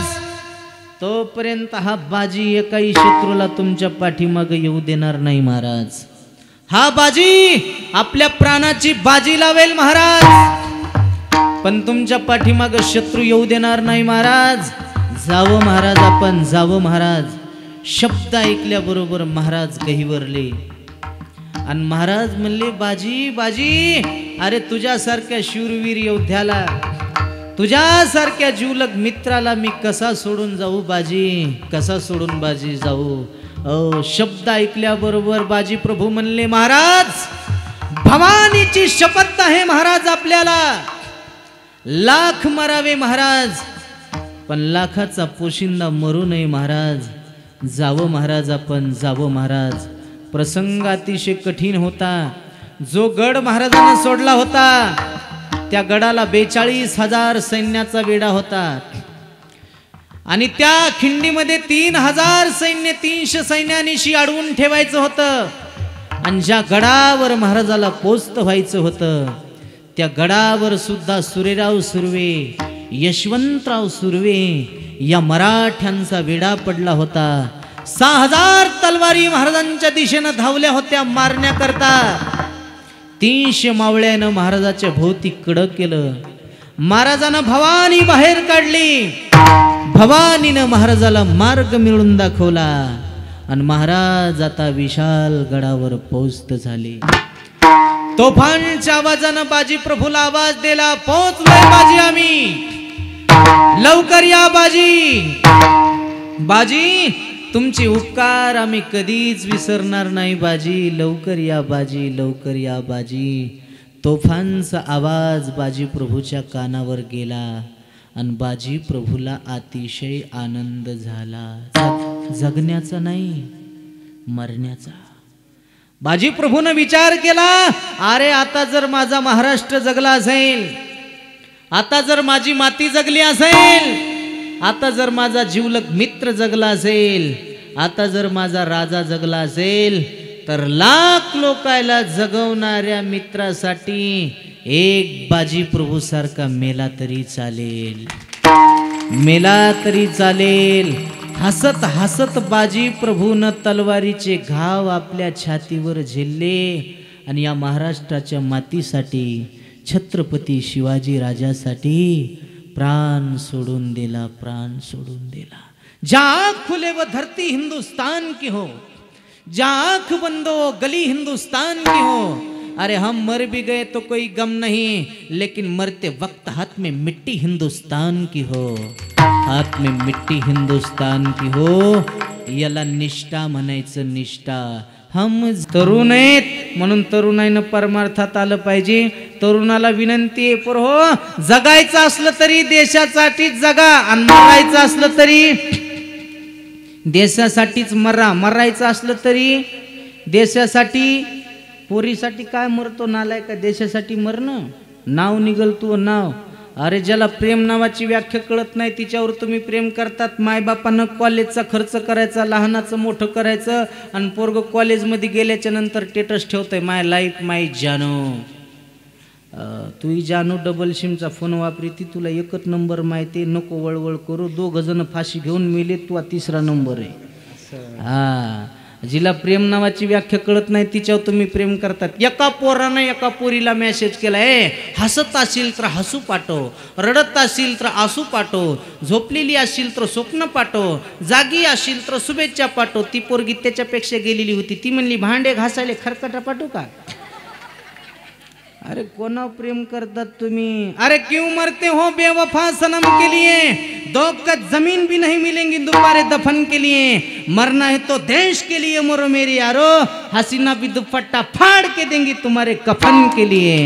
तोपर्यंत हा बाजी एकाही शत्रूला तुमच्या पाठीमाग येऊ देणार नाही महाराज. हा बाजी आपल्या प्राणाची बाजी लावेल महाराज, पण तुमच्या पाठीमाग शत्रू येऊ देणार नाही महाराज. जावं महाराज आपण जावं महाराज. शब्द ऐकल्याबरोबर महाराज गहिवरले आणि महाराज म्हणले, बाजी बाजी, अरे तुझ्यासारख्या शूरवीर योद्ध्याला, तुझ्यासारख्या जीवलग मित्राला मी कसा सोडून जाऊ बाजी, कसा सोडून बाजी जाऊ. शब्द ऐकल्याबरोबर बाजी प्रभू म्हणले, महाराज भवानीची शपथ आहे महाराज, आपल्याला लाख मरावे महाराज, पण लाखाचा पोशिंदा मरू नये महाराज. जावं महाराज आपण जावं महाराज. प्रसंग अतिशय कठीण होता. जो गड महाराजांना सोडला होता त्या गडाला 42,000 सैन्याचा वेढा होता आणि त्या खिंडीमध्ये 3,000 सैन्य, 300 सैन्यानिशी अडवून ठेवायचं होतं. आणि ज्या गडावर महाराजाला पोस्ट व्हायचं होतं त्या गडावर सुद्धा सुरेराव सुर्वे, यशवंतराव सुर्वे या मराठ्यांचा वेढा पडला होता. 6,000 तलवारी महाराजांच्या दिशेनं धावल्या होत्या मारण्याकरता. 300 मावळ्यानं महाराजाच्या भोवती कडक केलं. महाराजांना भवानी बाहेर काढली. भवानीनं महाराजाला मार्ग मिळून दाखवला आणि महाराज आता विशाल गडावर पोहोचत झाले. तोफांच्या आवाजानं बाजी प्रभूला आवाज दिला, पोहोचलोय बाजी, आम्ही लवकर या बाजी. बाजी तुमचे उपकार आम्ही कधीच विसरणार नाही बाजी, लवकर या बाजी, लवकर या बाजी. तोफांचा आवाज बाजी प्रभूच्या कानावर गेला आणि बाजी प्रभूला अतिशय आनंद झाला, जगण्याचा नाही मरण्याचा. बाजी प्रभूनं विचार केला, अरे आता जर माझा महाराष्ट्र जगला असेल, आता जर माझी माती जगली असेल, आता जर माझा जिवलग मित्र जगला असेल, आता जर माझा राजा जगला असेल, तर लाख लोकायला जगवणाऱ्या मित्रासाठी एक बाजी प्रभू सारखा मेला तरी चालेल, मेला तरी चालेल. हसत हसत बाजी प्रभूनं तलवारीचे घाव आपल्या छातीवर झेलले आणि या महाराष्ट्राच्या मातीसाठी, छत्रपती शिवाजी राजासाठी प्राण सोडून दिला, प्राण सोडून दिला. जा आँख खुले वो धरती हिंदुस्तान की हो, जा आँख बंदो गली हिंदुस्तान की हो. अरे हम मर भी गए तो कोई गम नहीं, लेकिन मरते वक्त हाथ में मिट्टी हिंदुस्तान की हो, हाथ में मिट्टी हिंदुस्तान की हो. याला निष्ठा म्हणायचं, निष्ठा. हम तरुण आहेत म्हणून तरुणाईनं परमार्थात आलं पाहिजे. तरुणाला विनंती आहे, पर हो जगायचं असलं तरी देशासाठीच जगा आणि मरायचं असलं तरी देशासाठीच मरा, मरायचं असलं तरी देशासाठी. पोरीसाठी काय मरतो नालाय का, देशासाठी मरणं. नाव निघल तू नाव. अरे ज्याला प्रेम नावाची व्याख्या कळत नाही तिच्यावर तुम्ही प्रेम करतात. मायबापानं कॉलेजचा खर्च करायचा, लहानाचं मोठं करायचं आणि पोरग कॉलेजमध्ये गेल्याच्या नंतर स्टेटस ठेवतंय, माय लाईफ माय जानू. तू जानू डबल सिमचा फोन वापरी, ती तुला एकच नंबर माहिती, नको वळवळ करू. 2 जण फाशी घेऊन मेले, तू 3रा नंबर आहे. हा, जिला प्रेम नावाची व्याख्या कळत नाही तिच्यावर तुम्ही प्रेम करतात. एका पोरानं एका पोरीला मेसेज केला, हसत असेल तर हसू पाठव, रडत असेल तर आसू पाठव, झोपलेली असेल तर स्वप्न पाठव, जागी असेल तर शुभेच्छा पाठव. ती पोरगी त्याच्यापेक्षा गेलेली होती, ती म्हणली भांडे घासायला खरकटा पाठवू का. अरे कोणावर प्रेम करतात तुम्ही. अरे क्यों मरते हो बेवफा सनम के लिए, 2 गज जमीन भी नहीं मिलेंगी दोबारे दफन के लिए. मरना है तो देश के लिए मरो मेरे यारो, हसीना भी दुपट्टा फाड़ के देंगी तुम्हारे कफन के लिए,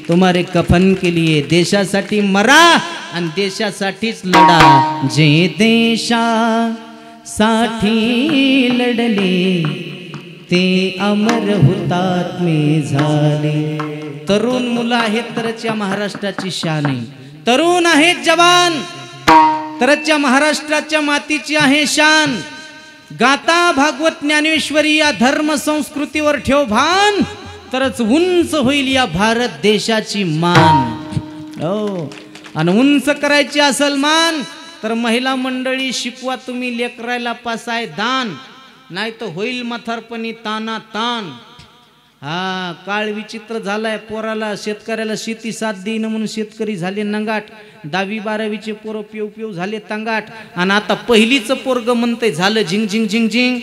तुम्हारे कफन के लिए. देशासाठी मरा आणि देशासाठीच लढा. जे देशासाठी लढले ते अमर हुतात्मे झाले. तरुण मुलं आहेत तरच या महाराष्ट्राची शान आहे. तरुण आहेत जवान तरच या महाराष्ट्राच्या मातीची आहे शान. गाता भागवत ज्ञानेश्वरी या धर्म संस्कृतीवर ठेव भान, तरच उंच होईल या भारत देशाची मान. हो, आणि उंच करायची असल मान तर महिला मंडळी शिकवा तुम्ही, लेकरायला पासाय दान, नाही तर होईल म्हातारपणी ताना तान. हा, काळ विचित्र झालाय. पोराला शेतकऱ्याला शेती साथ देईन म्हणून शेतकरी झाले नंगाट. 10वी 12वीचे पोरं पिऊ पिऊ झाले तंगाट. आणि आता पहिलीचं पोरग म्हणते झालं झिंग झिंग झिंग झिंग.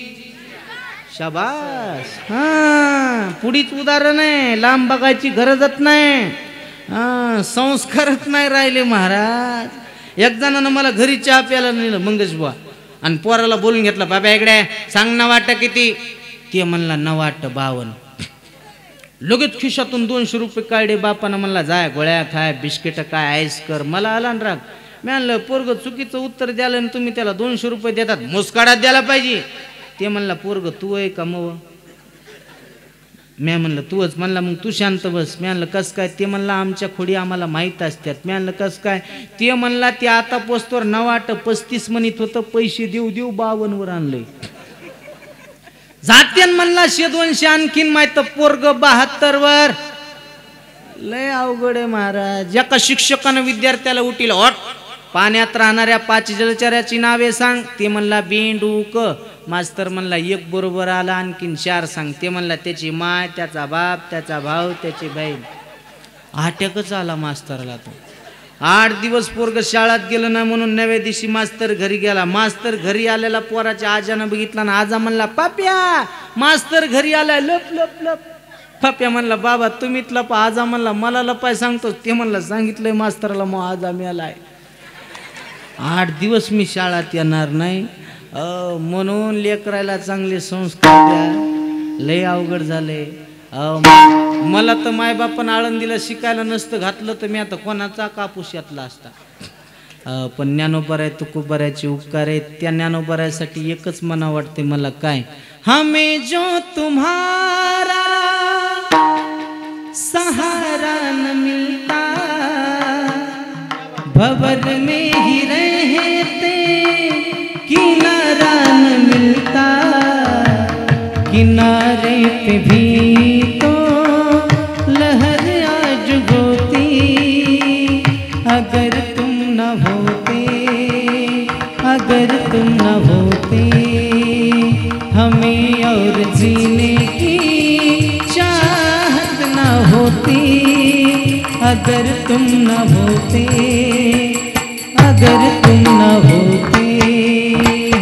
शाबास. हा, पुढीच उदाहरण आहे, लांब बघायची गरजच नाही. हा, संस्कारच नाही राहिले महाराज. एक जणानं मला घरी चहा प्यायला नेलं मंगेश बुवा, आणि पोराला बोलून घेतलं, बाबा इकडे सांग ना वाट किती. ते म्हणला 9-8-52. लगेच खिशातून 200 रुपये काढले. बापानं म्हणला जाय गोळ्या खाय, बिस्किट काय, आईस कर. मला आला ना राग. मी म्हणलं पोरग चुकीचं उत्तर द्यालं आणि तुम्ही त्याला 200 रुपये देतात, मुस्काडात द्यायला पाहिजे. ते म्हणला पोरग तू आहे का मग. मी म्हणलं तूच. म्हणला मग तू शांत बस. मी म्हणलं कस काय. ते म्हणला आमच्या खोडी आम्हाला माहीत असतात. मी म्हणलं कस काय. ते म्हणला ते आता पोस्टवर 9-8-35 म्हणत होतं, पैसे देऊ देऊ 52 वर आणलंय. जात्यान म्हणला 100-200 आणखीन माहित, पोरग 72 वर. लय अवघड आहे महाराज. एका शिक्षकानं विद्यार्थ्याला उठील, हॉट पाण्यात राहणाऱ्या 5 जलचऱ्याची नावे सांग. ते म्हणला बेंडूक. मास्तर म्हणला 1 बरोबर आला, आणखीन 4 सांग. ते म्हणला त्याची माय, त्याचा बाप, त्याचा भाऊ, त्याची बहीण. आटकच आला मास्तरला. तो 8 दिवस पोरग शाळेत गेलं ना म्हणून 9व्या दिवशी मास्तर घरी गेला. मास्तर घरी आलेला पोराच्या आजानं बघितला ना, आजा म्हणला पाप्या मास्तर घरी आलाय, लप लप लप. पाप्या म्हणला बाबा तुम्हीच लपा. आजा म्हणला मला लपाय सांगतो. ते म्हणला सांगितलंय मास्तरला, मग आजा मिळालाय. 8 दिवस मी शाळेत येणार नाही. म्हणून लेकरायला चांगले संस्कार द्या. लय अवघड झाले. मला तर मायबापानं आळंदीला शिकायला नसतं घातलं तर मी आता कोणाचा कापूस यातला असता. पण ज्ञानोबराय तुकोबरायचे उपकार आहेत. त्या ज्ञानोबरायसाठी एकच मना वाटते मला, काय हमें जो तुम्हारा सहारा न मिलता भंवर में ही रहते किनारा न मिलता किनारे पे भी तो लहर आज होती अगर तुम न होते अगर तुम न होते हमें और जीने की चाहत न होती अगर तुम न होते अगर तुम न होते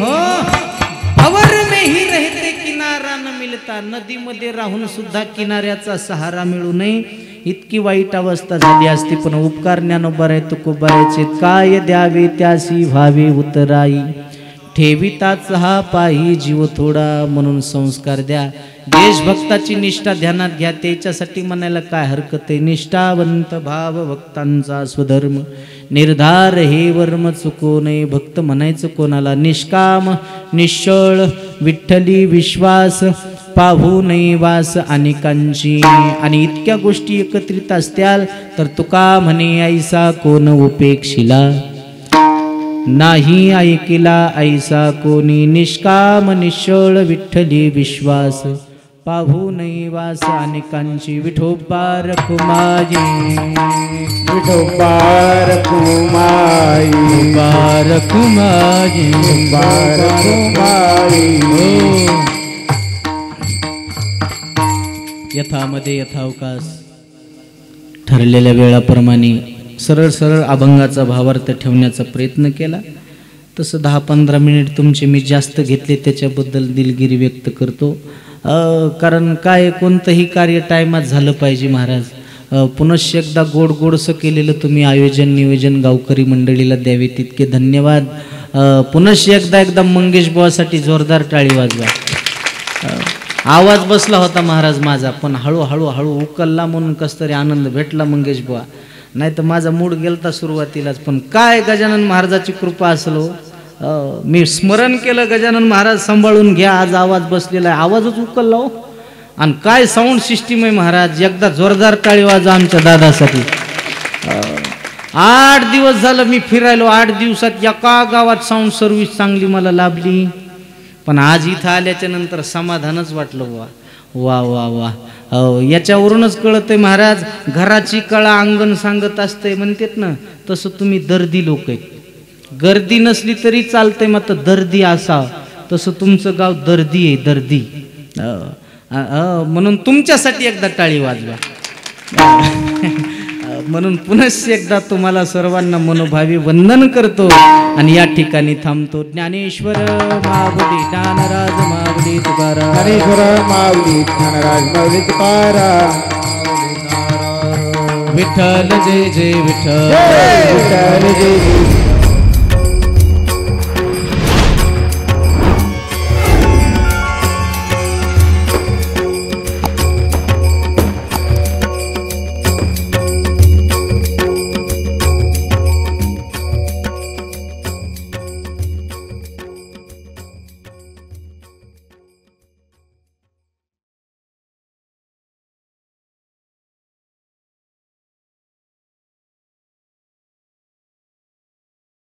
हो भंवर में ही रहते किनारा न मिळता. नदीमध्ये राहून सुद्धा किनाऱ्याचा सहारा मिळू नये इतकी वाईट अवस्था झाली असती. पण उपकार ज्ञानोबराय तुकोबरायचे काय द्यावे त्यासी व्हावे उतराई ठेविताच हा पायी जीव थोडा म्हणून संस्कार द्या. देशभक्ताची निष्ठा ध्यानात घ्या. त्याच्यासाठी म्हणायला काय हरकत आहे. निष्ठावंत भाव भक्तांचा स्वधर्म निर्धार हे वर्म चुको नये. भक्त म्हणायचं कोणाला निष्काम निश्चळ विठ्ठली विश्वास पाहू नये वास अनेकांची. आणि इतक्या गोष्टी एकत्रित असत्याल तर तुका म्हणे ऐसा कोण उपेक्षिला नाही ऐकिला ऐसा कोणी. निष्काम निश्चळ विठ्ठली विश्वास पाहू नये वास अनेकांची. विठोबा रखुमाई विठोबा रखुमाई रखुमाई रखुमाई. यथामध्ये यथावकाश ठरलेल्या वेळाप्रमाणे सरळ सरळ अभंगाचा भावार्थ ठेवण्याचा प्रयत्न केला. तसं 10-15 मिनिट तुमचे मी जास्त घेतले त्याच्याबद्दल दिलगिरी व्यक्त करतो. कारण काय कोणतंही कार्य टायमात झालं पाहिजे महाराज. पुनश्च एकदा गोड गोडसं केलेलं तुम्ही आयोजन नियोजन गावकरी मंडळीला द्यावे तितके धन्यवाद. पुनश्च एकदा मंगेश बुवासाठी जोरदार टाळी वाजवा. आवाज बसला होता महाराज माझा पण हळूहळू उकलला म्हणून कस तरी आनंद भेटला मंगेश बुवा. नाही तर माझा मूड गेलता सुरुवातीलाच. पण काय गजानन महाराजाची कृपा असलो. मी स्मरण केलं गजानन महाराज सांभाळून घ्या. आज आवाज बसलेला आहे. आवाजच उकलला हो. आणि काय साऊंड सिस्टीम आहे महाराज. एकदा जोरदार टाळी वाजवा आमच्या दादासाठी. 8 दिवस झालं मी फिरायलो. 8 दिवसात एका गावात साऊंड सर्व्हिस चांगली मला लाभली. पण आज इथं आल्याच्या नंतर समाधानच वाटलं बुवा. वा वा वा. याच्यावरूनच कळतंय महाराज घराची कळा अंगण सांगत असते म्हणतात ना. तसं तुम्ही दर्दी लोक आहेत. गर्दी नसली तरी चालतंय मात्र दर्दी असा. तसं तुमचं गाव दर्दी आहे दर्दी. म्हणून तुमच्यासाठी एकदा टाळी वाजवा. म्हणून पुनश्च एकदा तुम्हाला सर्वांना मनोभावी वंदन करतो आणि या ठिकाणी थांबतो. ज्ञानेश्वर माऊली ज्ञानराज माऊली तुकाराम. ज्ञानेश्वर माऊली ज्ञानराज माऊली तुकाराम. विठ्ठल जय जय विठ्ठल विठ्ठल जय जय